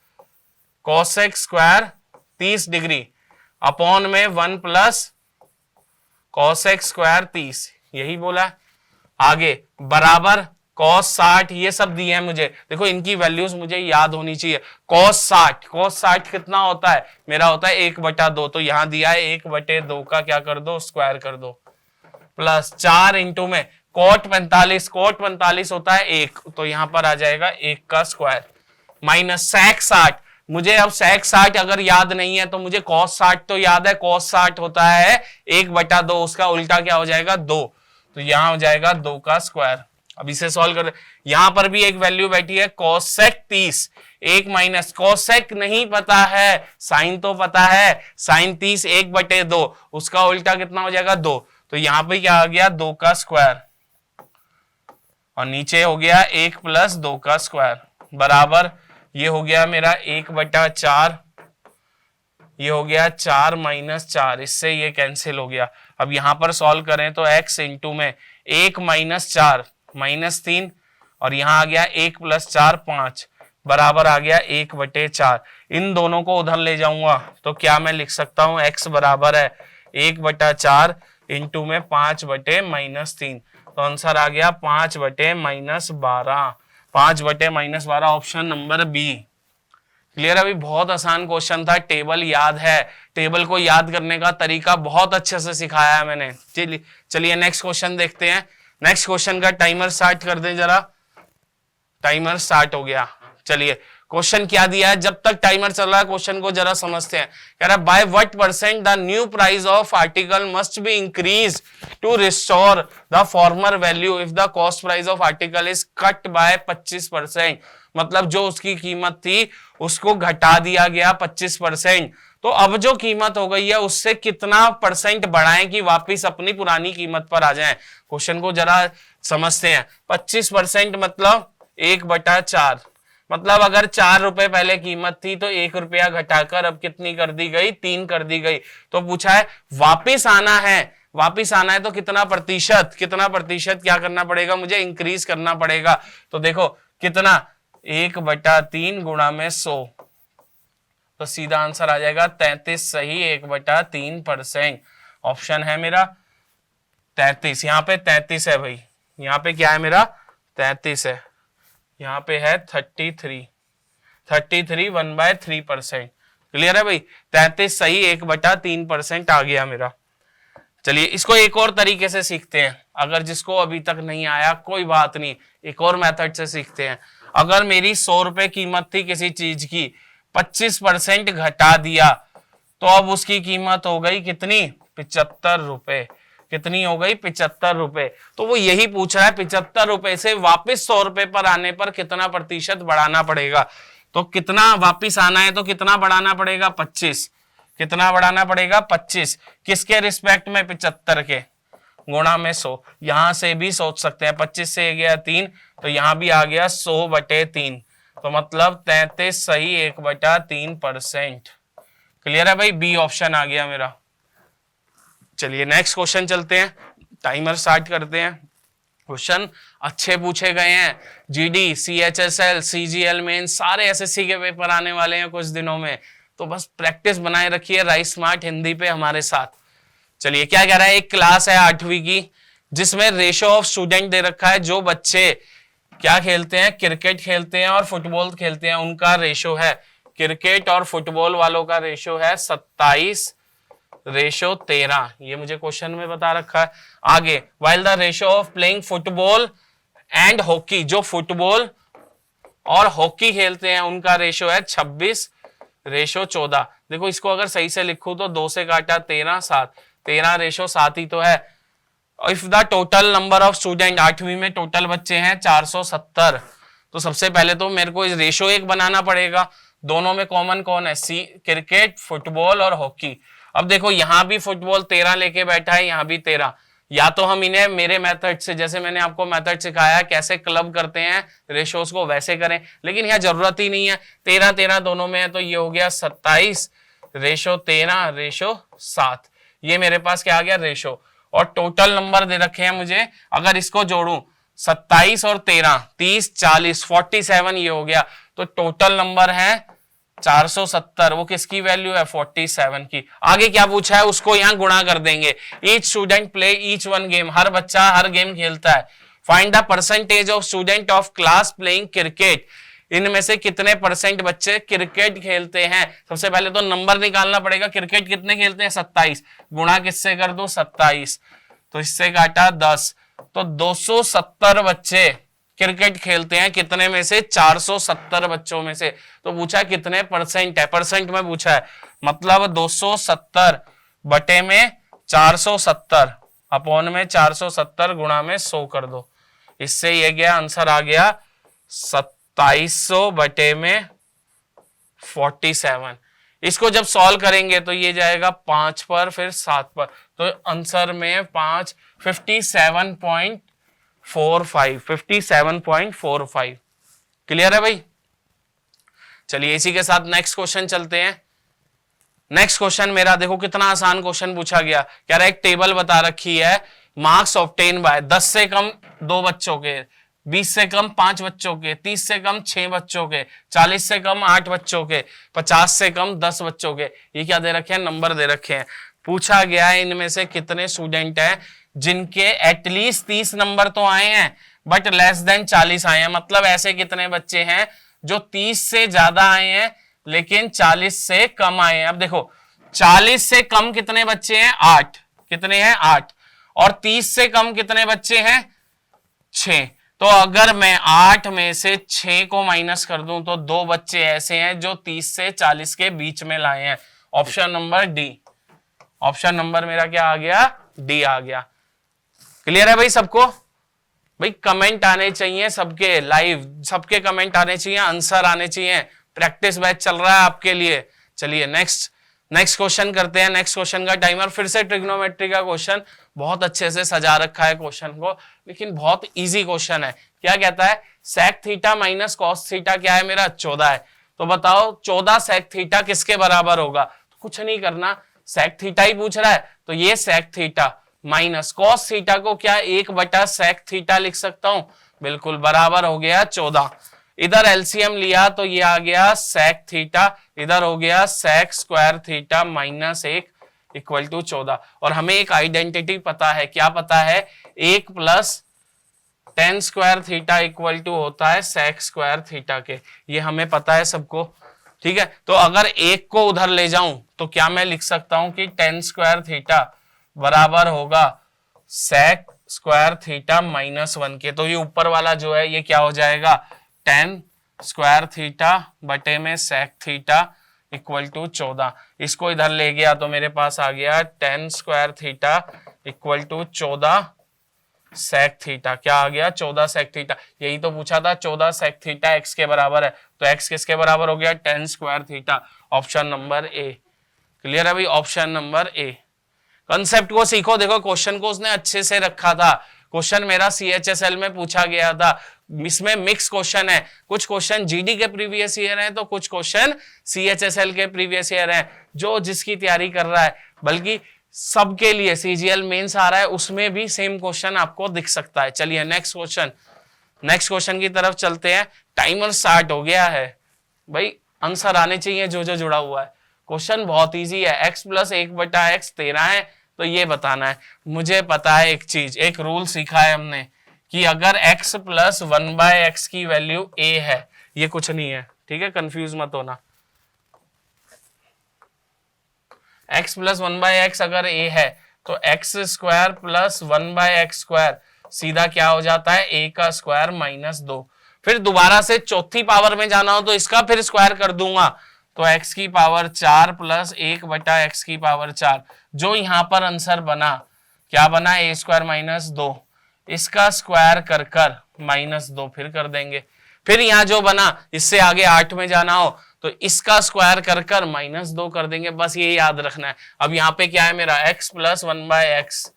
cosec square 30 degree upon में 1 प्लस कोसेक स्क्वायर 30, यही बोला। आगे बराबर कॉस 60, ये सब दिए हैं मुझे। देखो इनकी वैल्यूज मुझे याद होनी चाहिए। कॉस 60 कितना होता है? मेरा होता है 1/2, तो यहां दिया है 1/2 का क्या कर दो? स्क्वायर कर दो। प्लस 4 इंटू में कोट 45 होता है 1, तो यहां पर आ जाएगा 1 का स्क्वायर। माइनस सेक 60, मुझे अब सेक 60 अगर याद नहीं है तो मुझे कॉस 60 तो याद है। कॉस 60 होता है 1/2, उसका उल्टा क्या हो जाएगा? 2, तो यहां हो जाएगा 2 का स्क्वायर। अब इसे सॉल्व कर, यहां पर भी एक वैल्यू बैठी है कोसेक 30, 1 माइनस कोसेक नहीं पता है, साइन तो पता है। साइन 30 1/2, उसका उल्टा कितना हो जाएगा? 2, तो यहां पे क्या आ गया? 2 का स्क्वायर और नीचे हो गया 1 प्लस 2 का स्क्वायर बराबर ये हो गया मेरा 1/4, ये हो गया 4 माइनस 4, इससे ये कैंसिल हो गया। अब यहां पर सॉल्व करें तो x इंटू में 1 माइनस 4 -3 और यहां आ गया 1 प्लस 4 5 बराबर आ गया 1/4। इन दोनों को उधर ले जाऊंगा तो क्या मैं लिख सकता हूं? x बराबर है 1/4 इंटू में 5/-3, तो आंसर आ गया 5/-12, 5/-12, ऑप्शन नंबर बी। क्लियर? अभी बहुत आसान क्वेश्चन था, टेबल याद है। टेबल को याद करने का तरीका बहुत अच्छे से सिखाया है मैंने। चलिए नेक्स्ट क्वेश्चन देखते हैं। नेक्स्ट क्वेश्चन का टाइमर स्टार्ट कर दें जरा। टाइमर स्टार्ट हो गया। चलिए क्वेश्चन क्या दिया है, जब तक टाइमर चल रहा है क्वेश्चन को जरा समझते हैं। कह रहा है by what percent the new price of article must be increase to restore the former value if the cost price of article is cut by 25%। मतलब जो उसकी कीमत थी उसको घटा दिया गया 25%, तो अब जो कीमत हो गई है उससे कितना परसेंट बढ़ाएं कि वापिस अपनी पुरानी कीमत पर आ जाएं। क्वेश्चन को जरा समझते हैं। 25% मतलब 1/4, मतलब अगर 4 रुपए पहले कीमत थी तो 1 रुपया घटाकर अब कितनी कर दी गई? 3 कर दी गई। तो पूछा है वापिस आना है, वापिस आना है तो कितना प्रतिशत क्या करना पड़ेगा? मुझे इंक्रीज करना पड़ेगा। तो देखो कितना, 1/3 गुणा में 100, तो सीधा आंसर आ जाएगा 33 सही 1/3%। ऑप्शन है मेरा 33। यहाँ पे 33 है भाई, यहाँ पे क्या है मेरा? 33 है, यहाँ पे है 33 1/3%। क्लियर है भाई? 33 सही 1/3% आ गया मेरा। चलिए इसको एक और तरीके से सीखते हैं। अगर जिसको अभी तक नहीं आया कोई बात नहीं, एक और मेथड से सीखते हैं। अगर मेरी 100 रुपए कीमत थी किसी चीज की, 25% घटा दिया तो अब उसकी कीमत हो गई कितनी? 75 रुपए। कितनी हो गई? 75 रुपए। तो वो यही पूछ रहा है 75 रुपए से वापस 100 रुपए पर आने पर कितना प्रतिशत बढ़ाना पड़ेगा। तो कितना वापिस आना है तो कितना बढ़ाना पड़ेगा? 25। कितना बढ़ाना पड़ेगा? 25। किसके रिस्पेक्ट में? 75 के, गुणा में 100। यहां से भी सोच सकते हैं, 25 से गया 3 तो यहां भी आ गया 100/3, तो मतलब 33 सही 1/3%। क्लियर है भाई? बी ऑप्शन आ गया मेरा। चलिए नेक्स्ट क्वेश्चन चलते हैं। टाइमर स्टार्ट करते हैं। क्वेश्चन अच्छे पूछे गए हैं। जीडी, CHSL, CGL मेन सारे SSC के पेपर आने वाले हैं कुछ दिनों में, तो बस प्रैक्टिस बनाए रखिए राइस स्मार्ट हिंदी पे हमारे साथ। चलिए क्या कह रहा है, एक क्लास है 8वीं की जिसमें रेशो ऑफ स्टूडेंट दे रखा है। जो बच्चे क्या खेलते हैं? क्रिकेट खेलते हैं और फुटबॉल खेलते हैं, उनका रेशो है। क्रिकेट और फुटबॉल वालों का रेशो है 27:13, ये मुझे क्वेश्चन में बता रखा है। आगे while the ratio of playing football and hockey, जो फुटबॉल और हॉकी खेलते हैं उनका रेशो है 26 रेशो 14। देखो इसको अगर सही से लिखूं तो 2 से काटा 13, 7, 13 रेशो 7 ही तो है। If the total number of student, 8वीं में टोटल बच्चे हैं 470, तो सबसे पहले तो मेरे को इस रेशो 1 बनाना पड़ेगा। दोनों में कॉमन कौन है? सी, क्रिकेट, फुटबॉल और हॉकी। अब देखो यहां भी फुटबॉल 13 लेके बैठा है, यहां भी 13। या तो हम इन्हें मेरे मेथड से, जैसे मैंने आपको मेथड सिखाया कैसे क्लब करते हैं रेशोस को, वैसे करें, लेकिन यहाँ जरूरत ही नहीं है। 13 13 दोनों में है, तो ये हो गया 27 रेशो 13 रेशो 7। ये मेरे पास क्या आ गया? रेशो। और टोटल नंबर दे रखे हैं मुझे, अगर इसको जोड़ूं 27 और 13, 30, 40, 47 ये हो गया। तो टोटल नंबर है 470। वो किसकी वैल्यू है? 47 की। आगे क्या पूछा है उसको यहाँ गुणा कर देंगे। Each student play each one game, हर बच्चा हर गेम खेलता है। Find the percentage of student of class playing cricket, इनमें से कितने परसेंट बच्चे क्रिकेट खेलते हैं। सबसे पहले तो नंबर निकालना पड़ेगा, क्रिकेट कितने खेलते हैं? 27, गुणा किससे कर दो? 27, तो इससे काटा 10, तो 270 बच्चे क्रिकेट खेलते हैं। कितने में से? 470 बच्चों में से। तो पूछा कितने परसेंट है, परसेंट में पूछा है, मतलब 270 बटे में 470 अपॉन में 470 गुणा में 100 कर दो। इससे ये गया आंसर आ गया 2700 बटे में 47। इसको जब सॉल्व करेंगे तो ये जाएगा 5 पर फिर 7 पर, तो आंसर में 5 57.45 क्लियर है भाई। चलिए इसी के साथ नेक्स्ट क्वेश्चन चलते हैं। नेक्स्ट क्वेश्चन मेरा देखो कितना आसान क्वेश्चन पूछा गया। कह रहा है एक टेबल बता रखी है, मार्क्स ऑब्टेन बाय 10 से कम 2 बच्चों के, 20 से कम 5 बच्चों के, 30 से कम 6 बच्चों के, 40 से कम 8 बच्चों के, 50 से कम 10 बच्चों के। ये क्या दे रखे हैं? नंबर दे रखे हैं। पूछा गया है इनमें से कितने स्टूडेंट हैं जिनके एटलीस्ट 30 नंबर तो आए हैं बट लेस देन 40 आए हैं। मतलब ऐसे कितने बच्चे हैं जो 30 से ज्यादा आए हैं लेकिन 40 से कम आए हैं। अब देखो 40 से कम कितने बच्चे हैं? 8। कितने हैं? 8। और 30 से कम कितने बच्चे हैं? 6। तो अगर मैं 8 में से 6 को माइनस कर दूं तो 2 बच्चे ऐसे हैं जो 30 से 40 के बीच में लाए हैं। Option number D. Option number मेरा क्या आ गया? डी आ गया। क्लियर है भाई सबको? भाई कमेंट आने चाहिए सबके, लाइव सबके कमेंट आने चाहिए, आंसर आने चाहिए। प्रैक्टिस बैच चल रहा है आपके लिए। चलिए नेक्स्ट क्वेश्चन करते हैं। नेक्स्ट क्वेश्चन का टाइमर फिर से ट्रिग्नोमेट्री का क्वेश्चन, बहुत अच्छे से सजा रखा है क्वेश्चन को, लेकिन बहुत इजी क्वेश्चन है। क्या कहता है? Sec theta minus cos theta क्या है मेरा? 14 है। तो बताओ 14 सेक थीटा किसके बराबर होगा? तो कुछ नहीं करना, सेक थीटा ही पूछ रहा है तो ये sec theta minus cos theta को क्या 1 बटा सेक थीटा लिख सकता हूं? बिल्कुल, बराबर हो गया 14। इधर एलसीएम लिया तो ये आ गया सेक थीटा, इधर हो गया sec square theta minus 1 equal to 14। और हमें एक आइडेंटिटी पता है। क्या पता है? 1 plus tan square theta equal to होता है सेक स्क्वायर थीटा के। ये हमें पता है सबको, ठीक है। तो अगर 1 को उधर ले जाऊं तो क्या मैं लिख सकता हूं कि टेन स्क्वायर थीटा बराबर होगा सेक स्क्वायर थीटा माइनस 1 के। तो ये ऊपर वाला जो है ये क्या हो जाएगा? टेन स्क्वायर थीटा बटे में सेक थीटा इक्वल टू 14। इसको इधर ले गया तो मेरे पास आ गया tan square theta equal to 14 sec theta. क्या आ गया? 14 सेक थीटा। यही तो पूछा था, 14 सेक थीटा एक्स के बराबर है, तो एक्स किसके बराबर हो गया? Tan square theta. Option number A. Clear है भाई? Option number A. कंसेप्ट को सीखो। देखो क्वेश्चन को उसने अच्छे से रखा था। क्वेश्चन मेरा CHSL में पूछा गया था, इसमें मिक्स क्वेश्चन है। कुछ क्वेश्चन GD के प्रीवियस ईयर हैं तो कुछ क्वेश्चन CHSL के प्रीवियस ईयर हैं। जो जिसकी तैयारी कर रहा है, बल्कि सबके लिए CGL मेंस आ रहा है उसमें भी सेम क्वेश्चन आपको दिख सकता है। चलिए नेक्स्ट क्वेश्चन की तरफ चलते हैं। टाइमर स्टार्ट हो गया है भाई, आंसर आने चाहिए जो जो जुड़ा हुआ है। क्वेश्चन बहुत इजी है। x प्लस 1 बटा x 13 है, तो ये बताना है। मुझे पता है एक चीज, एक रूल सीखा है हमने कि अगर x प्लस 1 बाय एक्स की वैल्यू a है, ये कुछ नहीं है, ठीक है, कंफ्यूज मत होना। x प्लस 1 बाय एक्स अगर a है तो x square plus 1 by x square सीधा क्या हो जाता है? a का स्क्वायर माइनस 2। फिर दोबारा से चौथी पावर में जाना हो तो इसका फिर स्क्वायर कर दूंगा तो x की पावर 4 प्लस 1/x की पावर 4, जो यहाँ पर आंसर बना क्या बना, a स्क्वायर माइनस 2, इसका स्क्वायर कर कर माइनस 2 फिर कर देंगे, फिर यहाँ जो बना इससे आगे 8 में जाना हो तो इसका स्क्वायर कर कर माइनस 2 कर देंगे, बस ये याद रखना है। अब यहाँ पे क्या है मेरा x plus 1/x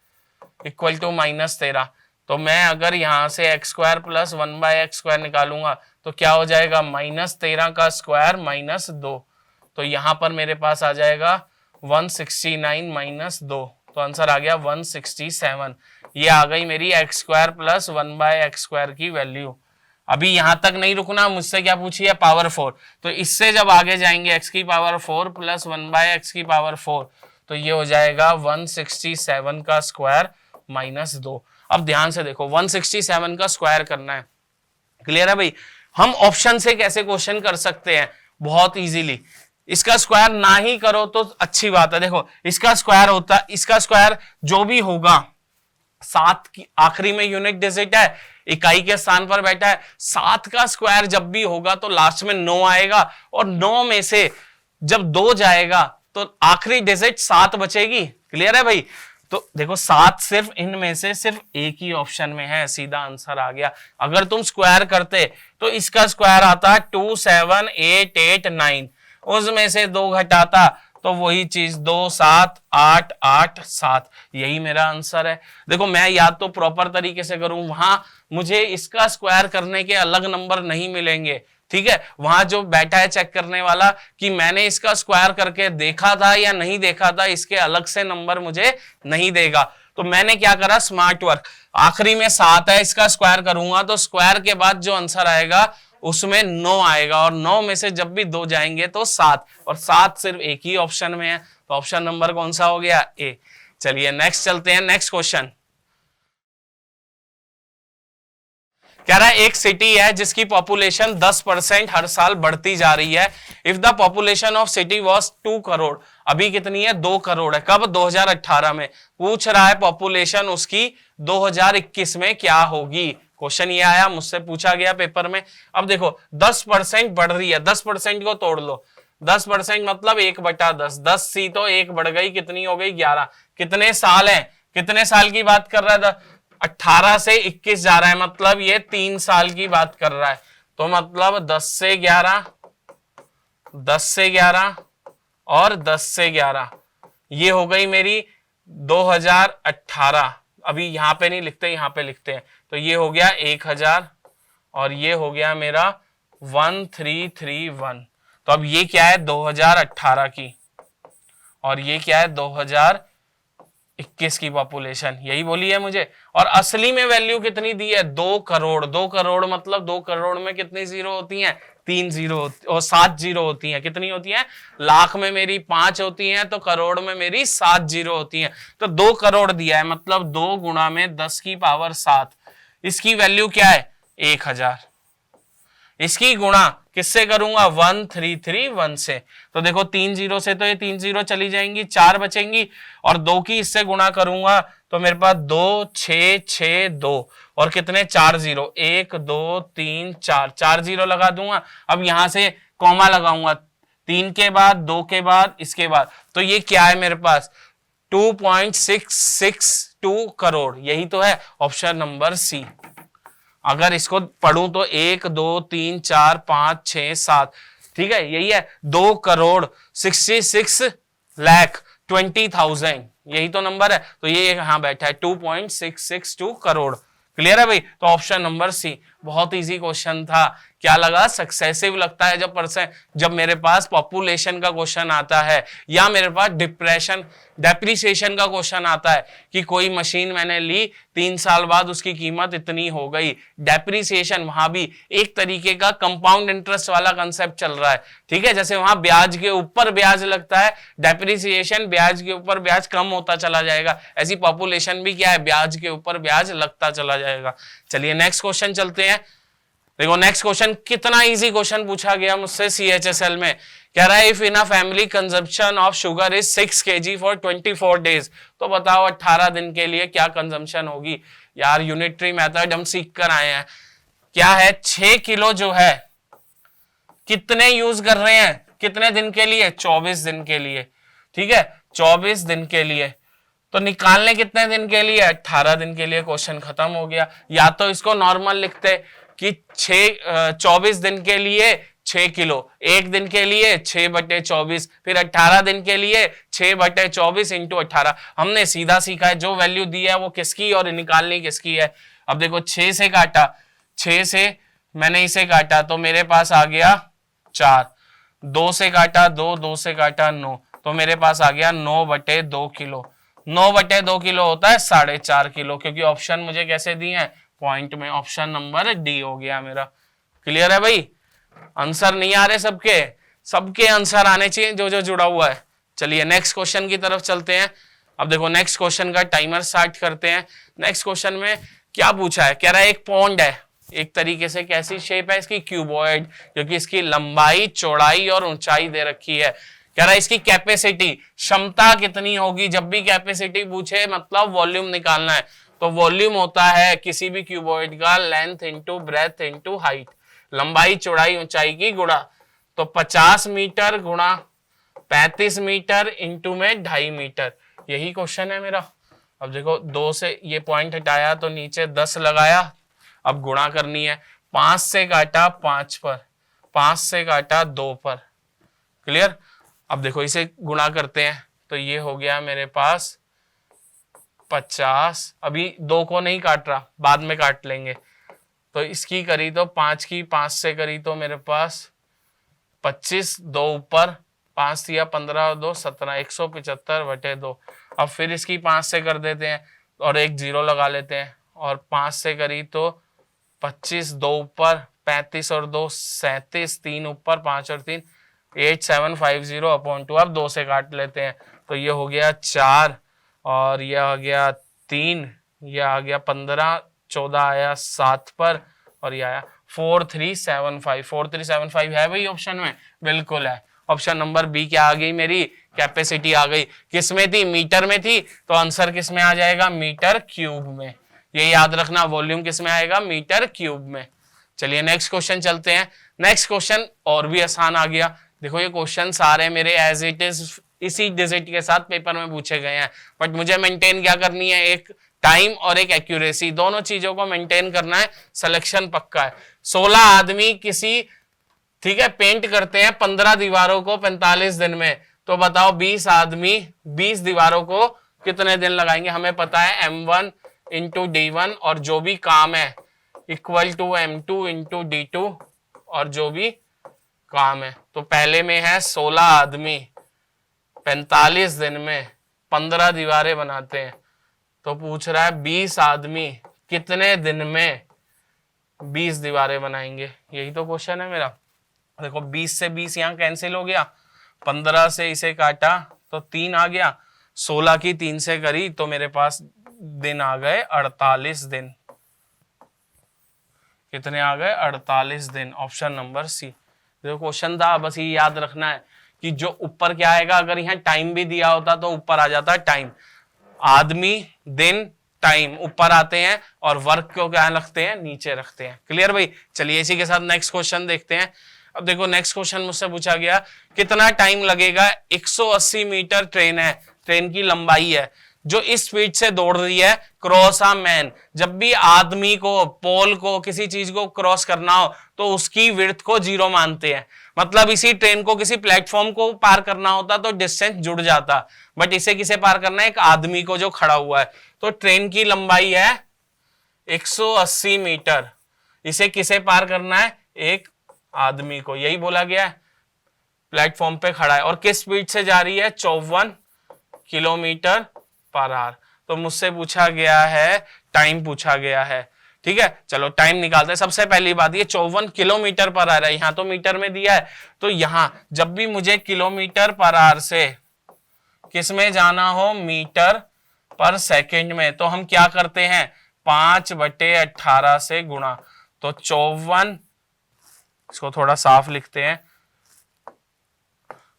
equal to -13, तो मैं अगर यहाँ से x square plus 1/x square निकालूंगा तो क्या हो जाएगा, -13 का स्क्वायर -2, तो यहाँ पर मेरे पास आ जाएगा 169 माइनस 2, तो आंसर आ गया 167। ये आ गई मेरी x square plus 1/x square की वैल्यू। अभी यहां तक नहीं रुकना, मुझसे क्या पूछी है, पावर 4, तो इससे जब आगे जाएंगे x की पावर 4 प्लस 1/x की पावर 4, तो ये हो जाएगा 167 का स्क्वायर -2। अब ध्यान से देखो 167 का स्क्वायर करना है, क्लियर है भाई। हम ऑप्शन से कैसे क्वेश्चन कर सकते हैं, बहुत इजीली, इसका स्क्वायर ना ही करो तो अच्छी बात है। देखो इसका स्क्वायर होता, इसका स्क्वायर जो भी होगा, 7 की आखिरी में यूनिट डिजिट है, इकाई के स्थान पर बैठा है, 7 का स्क्वायर जब भी होगा तो लास्ट में 9 आएगा, और 9 में से जब 2 जाएगा तो आखिरी डिजिट 7 बचेगी, क्लियर है भाई। तो देखो 7 सिर्फ इनमें से सिर्फ एक ही ऑप्शन में है, सीधा आंसर आ गया। अगर तुम स्क्वायर करते तो इसका स्क्वायर आता 2 7 8 8 9, उसमें से 2 घटाता तो वही चीज 2 7 8 8 7, यही मेरा आंसर है। देखो मैं या तो प्रॉपर तरीके से करूं, वहां मुझे इसका स्क्वायर करने के अलग नंबर नहीं मिलेंगे, ठीक है, वहां जो बैठा है चेक करने वाला कि मैंने इसका स्क्वायर करके देखा था या नहीं देखा था, इसके अलग से नंबर मुझे नहीं देगा। तो मैंने क्या करा, स्मार्ट वर्क, आखिरी में 7 है, इसका स्क्वायर करूंगा तो स्क्वायर के बाद जो आंसर आएगा उसमें 9 आएगा, और 9 में से जब भी 2 जाएंगे तो 7, और 7 सिर्फ एक ही ऑप्शन में है, तो ऑप्शन नंबर कौन सा हो गया, ए। चलिए नेक्स्ट चलते हैं, नेक्स्ट क्वेश्चन कह रहा है एक सिटी है जिसकी पॉपुलेशन 10% हर साल बढ़ती जा रही है। If the population of city was 2 crore, अभी कितनी है, 2 करोड़ है, कब, 2018 में। पूछ रहा है पॉपुलेशन उसकी 2021 में क्या होगी। क्वेश्चन ये आया, मुझसे पूछा गया पेपर में। अब देखो 10% बढ़ रही है, 10% को तोड़ लो, 10% मतलब 1/10, 10 सी तो 1 बढ़ गई, कितनी हो गई, 11। कितने साल है, कितने साल की बात कर रहा है, 18 से 21 जा रहा है, मतलब ये 3 साल की बात कर रहा है। तो मतलब 10 से 11, 10 से 11 और 10 से 11, ये हो गई मेरी 2018। अभी यहां पे नहीं लिखते, यहां पे लिखते हैं, तो ये हो गया 1000 और ये हो गया मेरा 1331। तो अब ये क्या है, 2018 की, और ये क्या है 2021 की पॉपुलेशन, यही बोली है मुझे। और असली में वैल्यू कितनी दी है, 2 करोड़। 2 करोड़ मतलब 2 करोड़ में कितनी जीरो होती हैं, 3 जीरो और 7 जीरो होती हैं। कितनी होती हैं, लाख में मेरी 5 होती हैं, तो करोड़ में मेरी 7 जीरो होती हैं। तो 2 करोड़ दिया है, मतलब 2 गुणा में 10 की पावर 7, इसकी वैल्यू क्या है, 1000। इसकी गुणा किससे करूंगा, 1331 से। तो देखो 3 जीरो से तो ये 3 जीरो चली जाएंगी, 4 बचेंगी, और 2 की इससे गुणा करूंगा तो मेरे पास 2 6 6 2 और कितने, 4 जीरो, 1 2 3 4, 4 जीरो लगा दूंगा। अब यहां से कॉमा लगाऊंगा, 3 के बाद, 2 के बाद, इसके बाद, तो ये क्या है मेरे पास, 2.662 करोड़, यही तो है ऑप्शन नंबर सी। अगर इसको पढ़ूं तो 1 2 3 4 5 6 7, ठीक है, यही है 2 करोड़ 66,20,000, यही तो नंबर है। तो ये यहां बैठा है 2.662 करोड़, क्लियर है भाई। तो ऑप्शन नंबर सी, बहुत इजी क्वेश्चन था। क्या लगा, सक्सेसिव लगता है जब मेरे पास पॉपुलेशन का क्वेश्चन आता है, या मेरे पास डेप्रिसिएशन का क्वेश्चन आता है कि कोई मशीन मैंने ली, 3 साल बाद उसकी कीमत इतनी हो गई। डेप्रिसिएशन वहां भी एक तरीके का कंपाउंड इंटरेस्ट वाला कंसेप्ट चल रहा है, ठीक है, जैसे वहां ब्याज के ऊपर ब्याज लगता है, डेप्रिसिएशन ब्याज के ऊपर ब्याज कम होता चला जाएगा, ऐसी पॉपुलेशन भी क्या है, ब्याज के ऊपर ब्याज लगता चला जाएगा। चलिए नेक्स्ट क्वेश्चन चलते हैं। देखो नेक्स्ट क्वेश्चन, कितना इजी क्वेश्चन पूछा गया मुझसे CHSL में। कह रहा है if in a family consumption of sugar is 6 kg for 24 days, तो बताओ 18 दिन के लिए क्या कंजम्पशन होगी। यार यूनिटरी मेथड हम सीख कर आए हैं। क्या है, 6 किलो जो है, कितने यूज कर रहे हैं, कितने दिन के लिए? 24 दिन के लिए। ठीक है, 24 दिन के लिए। तो निकालने कितने दिन के लिए? 18 दिन के लिए। क्वेश्चन खत्म हो गया। या तो इसको नॉर्मल लिखते कि 24 दिन के लिए 6 किलो, एक दिन के लिए 6/24, फिर 18 दिन के लिए 6/24 इंटू 18। हमने सीधा सीखा है जो वैल्यू दी है वो किसकी और निकालनी किसकी है। अब देखो 6 से काटा, 6 से मैंने इसे काटा तो मेरे पास आ गया 4, 2 से काटा 2, 2 से काटा 9, तो मेरे पास आ गया 9/2 किलो। 9/2 किलो होता है 4.5 किलो, क्योंकि ऑप्शन मुझे कैसे दिए हैं? पॉइंट में। ऑप्शन नंबर डी हो गया मेरा। क्लियर है भाई? आंसर नहीं आ रहे सबके? सबके आंसर आने चाहिए जो जो जुड़ा हुआ है। चलिए नेक्स्ट क्वेश्चन की तरफ चलते हैं। अब देखो नेक्स्ट क्वेश्चन का टाइमर स्टार्ट करते हैं। नेक्स्ट क्वेश्चन में क्या पूछा है? कह रहा है एक पॉन्ड है, एक तरीके से कैसी शेप है इसकी? क्यूबॉइड, क्योंकि इसकी लंबाई, चौड़ाई और ऊंचाई दे रखी है। कह रहा है इसकी कैपेसिटी, क्षमता कितनी होगी? जब भी कैपेसिटी पूछे मतलब वॉल्यूम निकालना है। तो वॉल्यूम होता है किसी भी क्यूबॉइड का length into breadth into height, लंबाई चौड़ाई ऊंचाई की गुणा। तो 50 मीटर गुणा 35 मीटर इंटू में 2.5 मीटर, यही क्वेश्चन है मेरा। अब देखो 2 से ये पॉइंट हटाया तो नीचे 10 लगाया, अब गुणा करनी है। 5 से काटा 5 पर, 5 से काटा 2 पर। क्लियर? अब देखो इसे गुणा करते हैं तो ये हो गया मेरे पास 50। अभी 2 को नहीं काट रहा, बाद में काट लेंगे। तो इसकी करी तो 5 की 5 से करी तो मेरे पास 25, 2 ऊपर 5 या 15 2 17, 175/2। अब फिर इसकी 5 से कर देते हैं और एक 0 लगा लेते हैं, और 5 से करी तो 25, 2 ऊपर 35 और 2 37, 3 ऊपर 5 और 3 8750/2। अब 2 से काट लेते हैं तो ये हो गया 4 और ये आ गया 3, ये आ गया 15, 14 आया 7 पर और ये आया 4375। 4375 है भाई ऑप्शन में? बिल्कुल है। ऑप्शन नंबर बी क्या आ गई मेरी? कैपेसिटी आ गई। किस में थी? मीटर में थी, तो आंसर किस में आ जाएगा? मीटर क्यूब में। ये याद रखना, वॉल्यूम किस में आएगा? मीटर क्यूब में। चलिए नेक्स्ट क्वेश्चन चलते हैं। नेक्स्ट क्वेश्चन और भी आसान आ गया। देखो ये क्वेश्चन सारे मेरे एज इट इज इसी डिजिट के साथ पेपर में पूछे गए हैं, बट मुझे मेंटेन क्या करनी है? एक टाइम और एक एक्यूरेसी, दोनों चीजों को मेंटेन करना है। सिलेक्शन पक्का है। 16 आदमी किसी, ठीक है, पेंट करते हैं 15 दीवारों को 45 दिन में, तो बताओ 20 आदमी 20 दीवारों को कितने दिन लगाएंगे? हमें पता है M1 इंटू D1 और जो भी काम है equal to M2 into D2 और जो भी काम है। तो पहले में है 16 आदमी 45 दिन में 15 दीवारें बनाते हैं, तो पूछ रहा है 20 आदमी कितने दिन में 20 दीवारें बनाएंगे? यही तो क्वेश्चन है मेरा। देखो 20 से 20 यहाँ कैंसिल हो गया, 15 से इसे काटा तो 3 आ गया, 16 की 3 से करी तो मेरे पास दिन आ गए 48 दिन। कितने आ गए? 48 दिन। Option number C. देखो क्वेश्चन था, बस ये याद रखना है कि जो ऊपर क्या आएगा, अगर यहाँ टाइम भी दिया होता तो ऊपर आ जाता टाइम। आदमी, दिन, टाइम ऊपर आते हैं और वर्क को क्या रखते हैं? नीचे रखते हैं। क्लियर भाई? चलिए इसी के साथ नेक्स्ट क्वेश्चन देखते हैं। अब देखो नेक्स्ट क्वेश्चन मुझसे पूछा गया कितना टाइम लगेगा? 180 मीटर ट्रेन है, ट्रेन की लंबाई है, जो इस स्पीड से दौड़ रही है क्रॉस अ मैन। जब भी आदमी को, पोल को, किसी चीज को क्रॉस करना हो तो उसकी विड्थ को 0 मानते हैं। मतलब इसी ट्रेन को किसी प्लेटफॉर्म को पार करना होता तो डिस्टेंस जुड़ जाता, बट इसे किसे पार करना है? एक आदमी को जो खड़ा हुआ है। तो ट्रेन की लंबाई है 180 मीटर, इसे किसे पार करना है? एक आदमी को। यही बोला गया है, प्लेटफॉर्म पे खड़ा है और किस स्पीड से जा रही है? 54 किलोमीटर पर आवर। तो मुझसे पूछा गया है, टाइम पूछा गया है। ठीक है, चलो टाइम निकालते हैं। सबसे पहली बात, ये 54 किलोमीटर पर आवर है, यहां तो मीटर में दिया है, तो यहां जब भी मुझे किलोमीटर पर आवर से किस में जाना हो? मीटर पर सेकंड में, तो हम क्या करते हैं? 5/18 से गुणा। तो 54, इसको थोड़ा साफ लिखते हैं,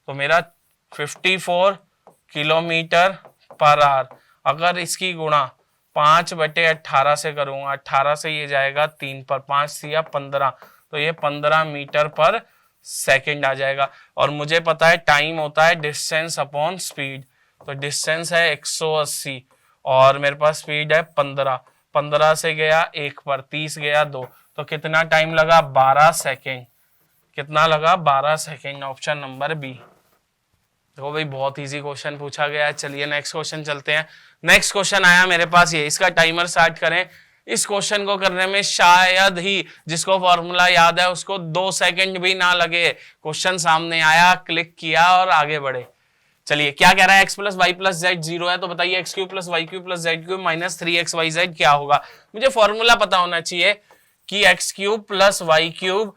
तो मेरा 54 किलोमीटर पर आवर। अगर इसकी गुणा 5/18 से करूंगा, 18 से ये जाएगा 3 पर, 5 या 15, तो ये 15 मीटर पर सेकंड आ जाएगा। और मुझे पता है टाइम होता है डिस्टेंस अपॉन स्पीड, तो डिस्टेंस है 180 और मेरे पास स्पीड है 15, 15 से गया 1 पर, 30 गया 2, तो कितना टाइम लगा 12 सेकेंड। कितना लगा 12 सेकेंड, ऑप्शन नंबर बी। देखो भाई बहुत इजी क्वेश्चन पूछा गया है। चलिए नेक्स्ट क्वेश्चन चलते हैं। नेक्स्ट क्वेश्चन आया मेरे पास ये, इसका टाइमर स्टार्ट करें। इस क्वेश्चन को करने में शायद ही जिसको फॉर्मूला याद है उसको 2 सेकंड भी ना लगे। क्वेश्चन सामने आया, क्लिक किया और आगे बढ़े। चलिए क्या कह रहा है, x plus y plus z 0 है, तो बताइए x cube plus y cube plus z cube minus 3xyz क्या होगा। मुझे फॉर्मूला पता होना चाहिए कि x cube plus y cube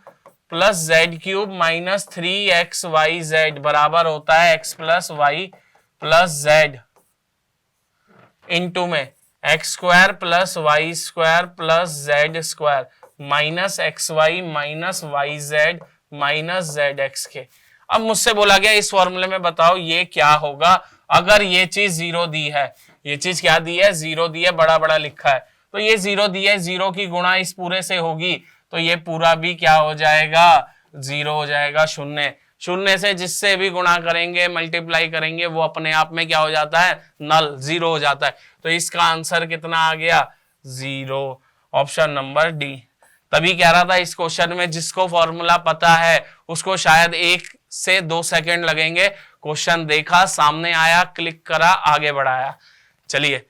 plus z cube minus 3xyz बराबर होता है x plus y plus z into में x square plus y square plus z square minus x y minus y z minus z x के। अब मुझसे बोला गया इस फॉर्मूले में बताओ ये क्या होगा अगर ये चीज 0 दी है। ये चीज क्या दी है, 0 दी है, बड़ा बड़ा लिखा है, तो ये 0 दी है, 0 की गुणा इस पूरे से होगी तो ये पूरा भी क्या हो जाएगा, 0 हो जाएगा। शून्य, शून्य से जिससे भी गुणा करेंगे मल्टीप्लाई करेंगे वो अपने आप में क्या हो जाता है, नल, 0 हो जाता है। तो इसका आंसर कितना आ गया, 0, ऑप्शन नंबर डी। तभी कह रहा था इस क्वेश्चन में जिसको फॉर्मूला पता है उसको शायद 1 से 2 सेकंड लगेंगे। क्वेश्चन देखा, सामने आया, क्लिक करा, आगे बढ़ाया। चलिए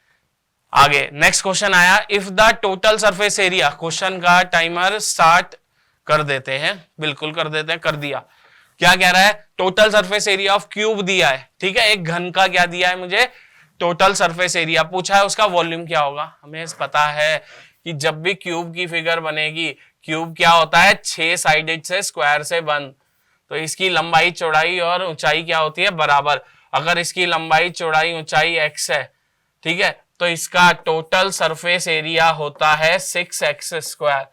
आगे नेक्स्ट क्वेश्चन आया, if the total surface area. Question का टाइमर स्टार्ट कर देते हैं, बिल्कुल कर देते हैं, कर दिया। क्या कह रहा है, total surface area of cube दिया है, ठीक है, एक घन का क्या दिया है मुझे, टोटल सरफेस एरिया पूछा है, उसका वॉल्यूम क्या होगा। हमें पता है कि जब भी क्यूब की फिगर बनेगी, क्यूब क्या होता है 6 साइडेड से स्क्वायर से बन, तो इसकी लंबाई चौड़ाई और ऊंचाई क्या होती है बराबर। अगर इसकी लंबाई चौड़ाई ऊंचाई x है, ठीक है, तो इसका टोटल सरफेस एरिया होता है 6x स्क्वायर।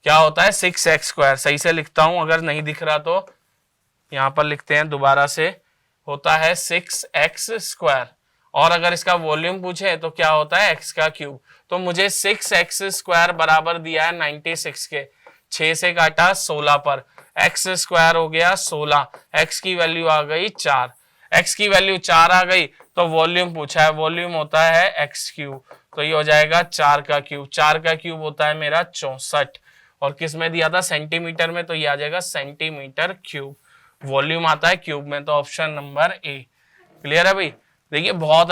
क्या होता है 6x स्क्वायर, सही से लिखता हूं, अगर नहीं दिख रहा तो यहां पर लिखते हैं दोबारा से, होता है 6x स्क्वायर। और अगर इसका वॉल्यूम पूछे तो क्या होता है x का क्यूब। तो मुझे 6x स्क्वायर बराबर दिया है 96 के, 6 से काटा 16 पर, x स्क्वायर हो गया 16, x की वैल्यू आ गई 4, x की वैल्यू 4 आ गई, तो वॉल्यूम पूछा है, वॉल्यूम होता है x क्यूब, तो ये हो जाएगा 4 का क्यूब, 4 का क्यूब होता है मेरा 64, और किस में दिया था सेंटीमीटर में, तो ये आ जाएगा सेंटीमीटर क्यूब। वॉल्यूम आता है क्यूब में, तो ऑप्शन नंबर ए। क्लियर है भाई। देखिए बहुत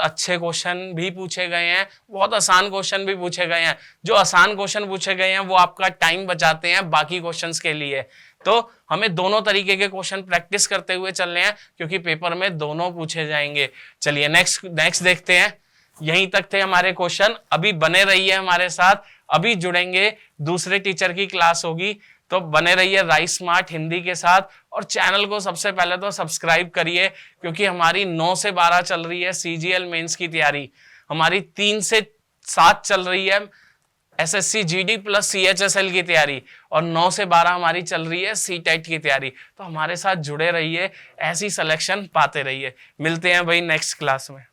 अच्छे क्वेश्चन भी पूछे गए हैं, बहुत आसान क्वेश्चन भी पूछे गए हैं। जो आसान क्वेश्चन पूछे गए हैं वो आपका टाइम बचाते हैं बाकी क्वेश्चंस के लिए। तो हमें दोनों तरीके के क्वेश्चन प्रैक्टिस करते हुए चलने हैं क्योंकि पेपर में दोनों पूछे जाएंगे। चलिए नेक्स्ट देखते हैं। यहीं तक थे हमारे क्वेश्चन, अभी बने रहिए हमारे साथ, अभी जुड़ेंगे, दूसरे टीचर की क्लास होगी, तो बने रहिए राइस स्मार्ट हिंदी के साथ। और चैनल को सबसे पहले तो सब्सक्राइब करिए क्योंकि हमारी 9 से 12 चल रही है सीजीएल मेंस की तैयारी, हमारी 3 से 7 चल रही है एसएससी जीडी प्लस सीएचएसएल की तैयारी, और 9 से 12 हमारी चल रही है सीटेट की तैयारी। तो हमारे साथ जुड़े रहिए, ऐसी सिलेक्शन पाते रहिए। मिलते हैं भाई नेक्स्ट क्लास में।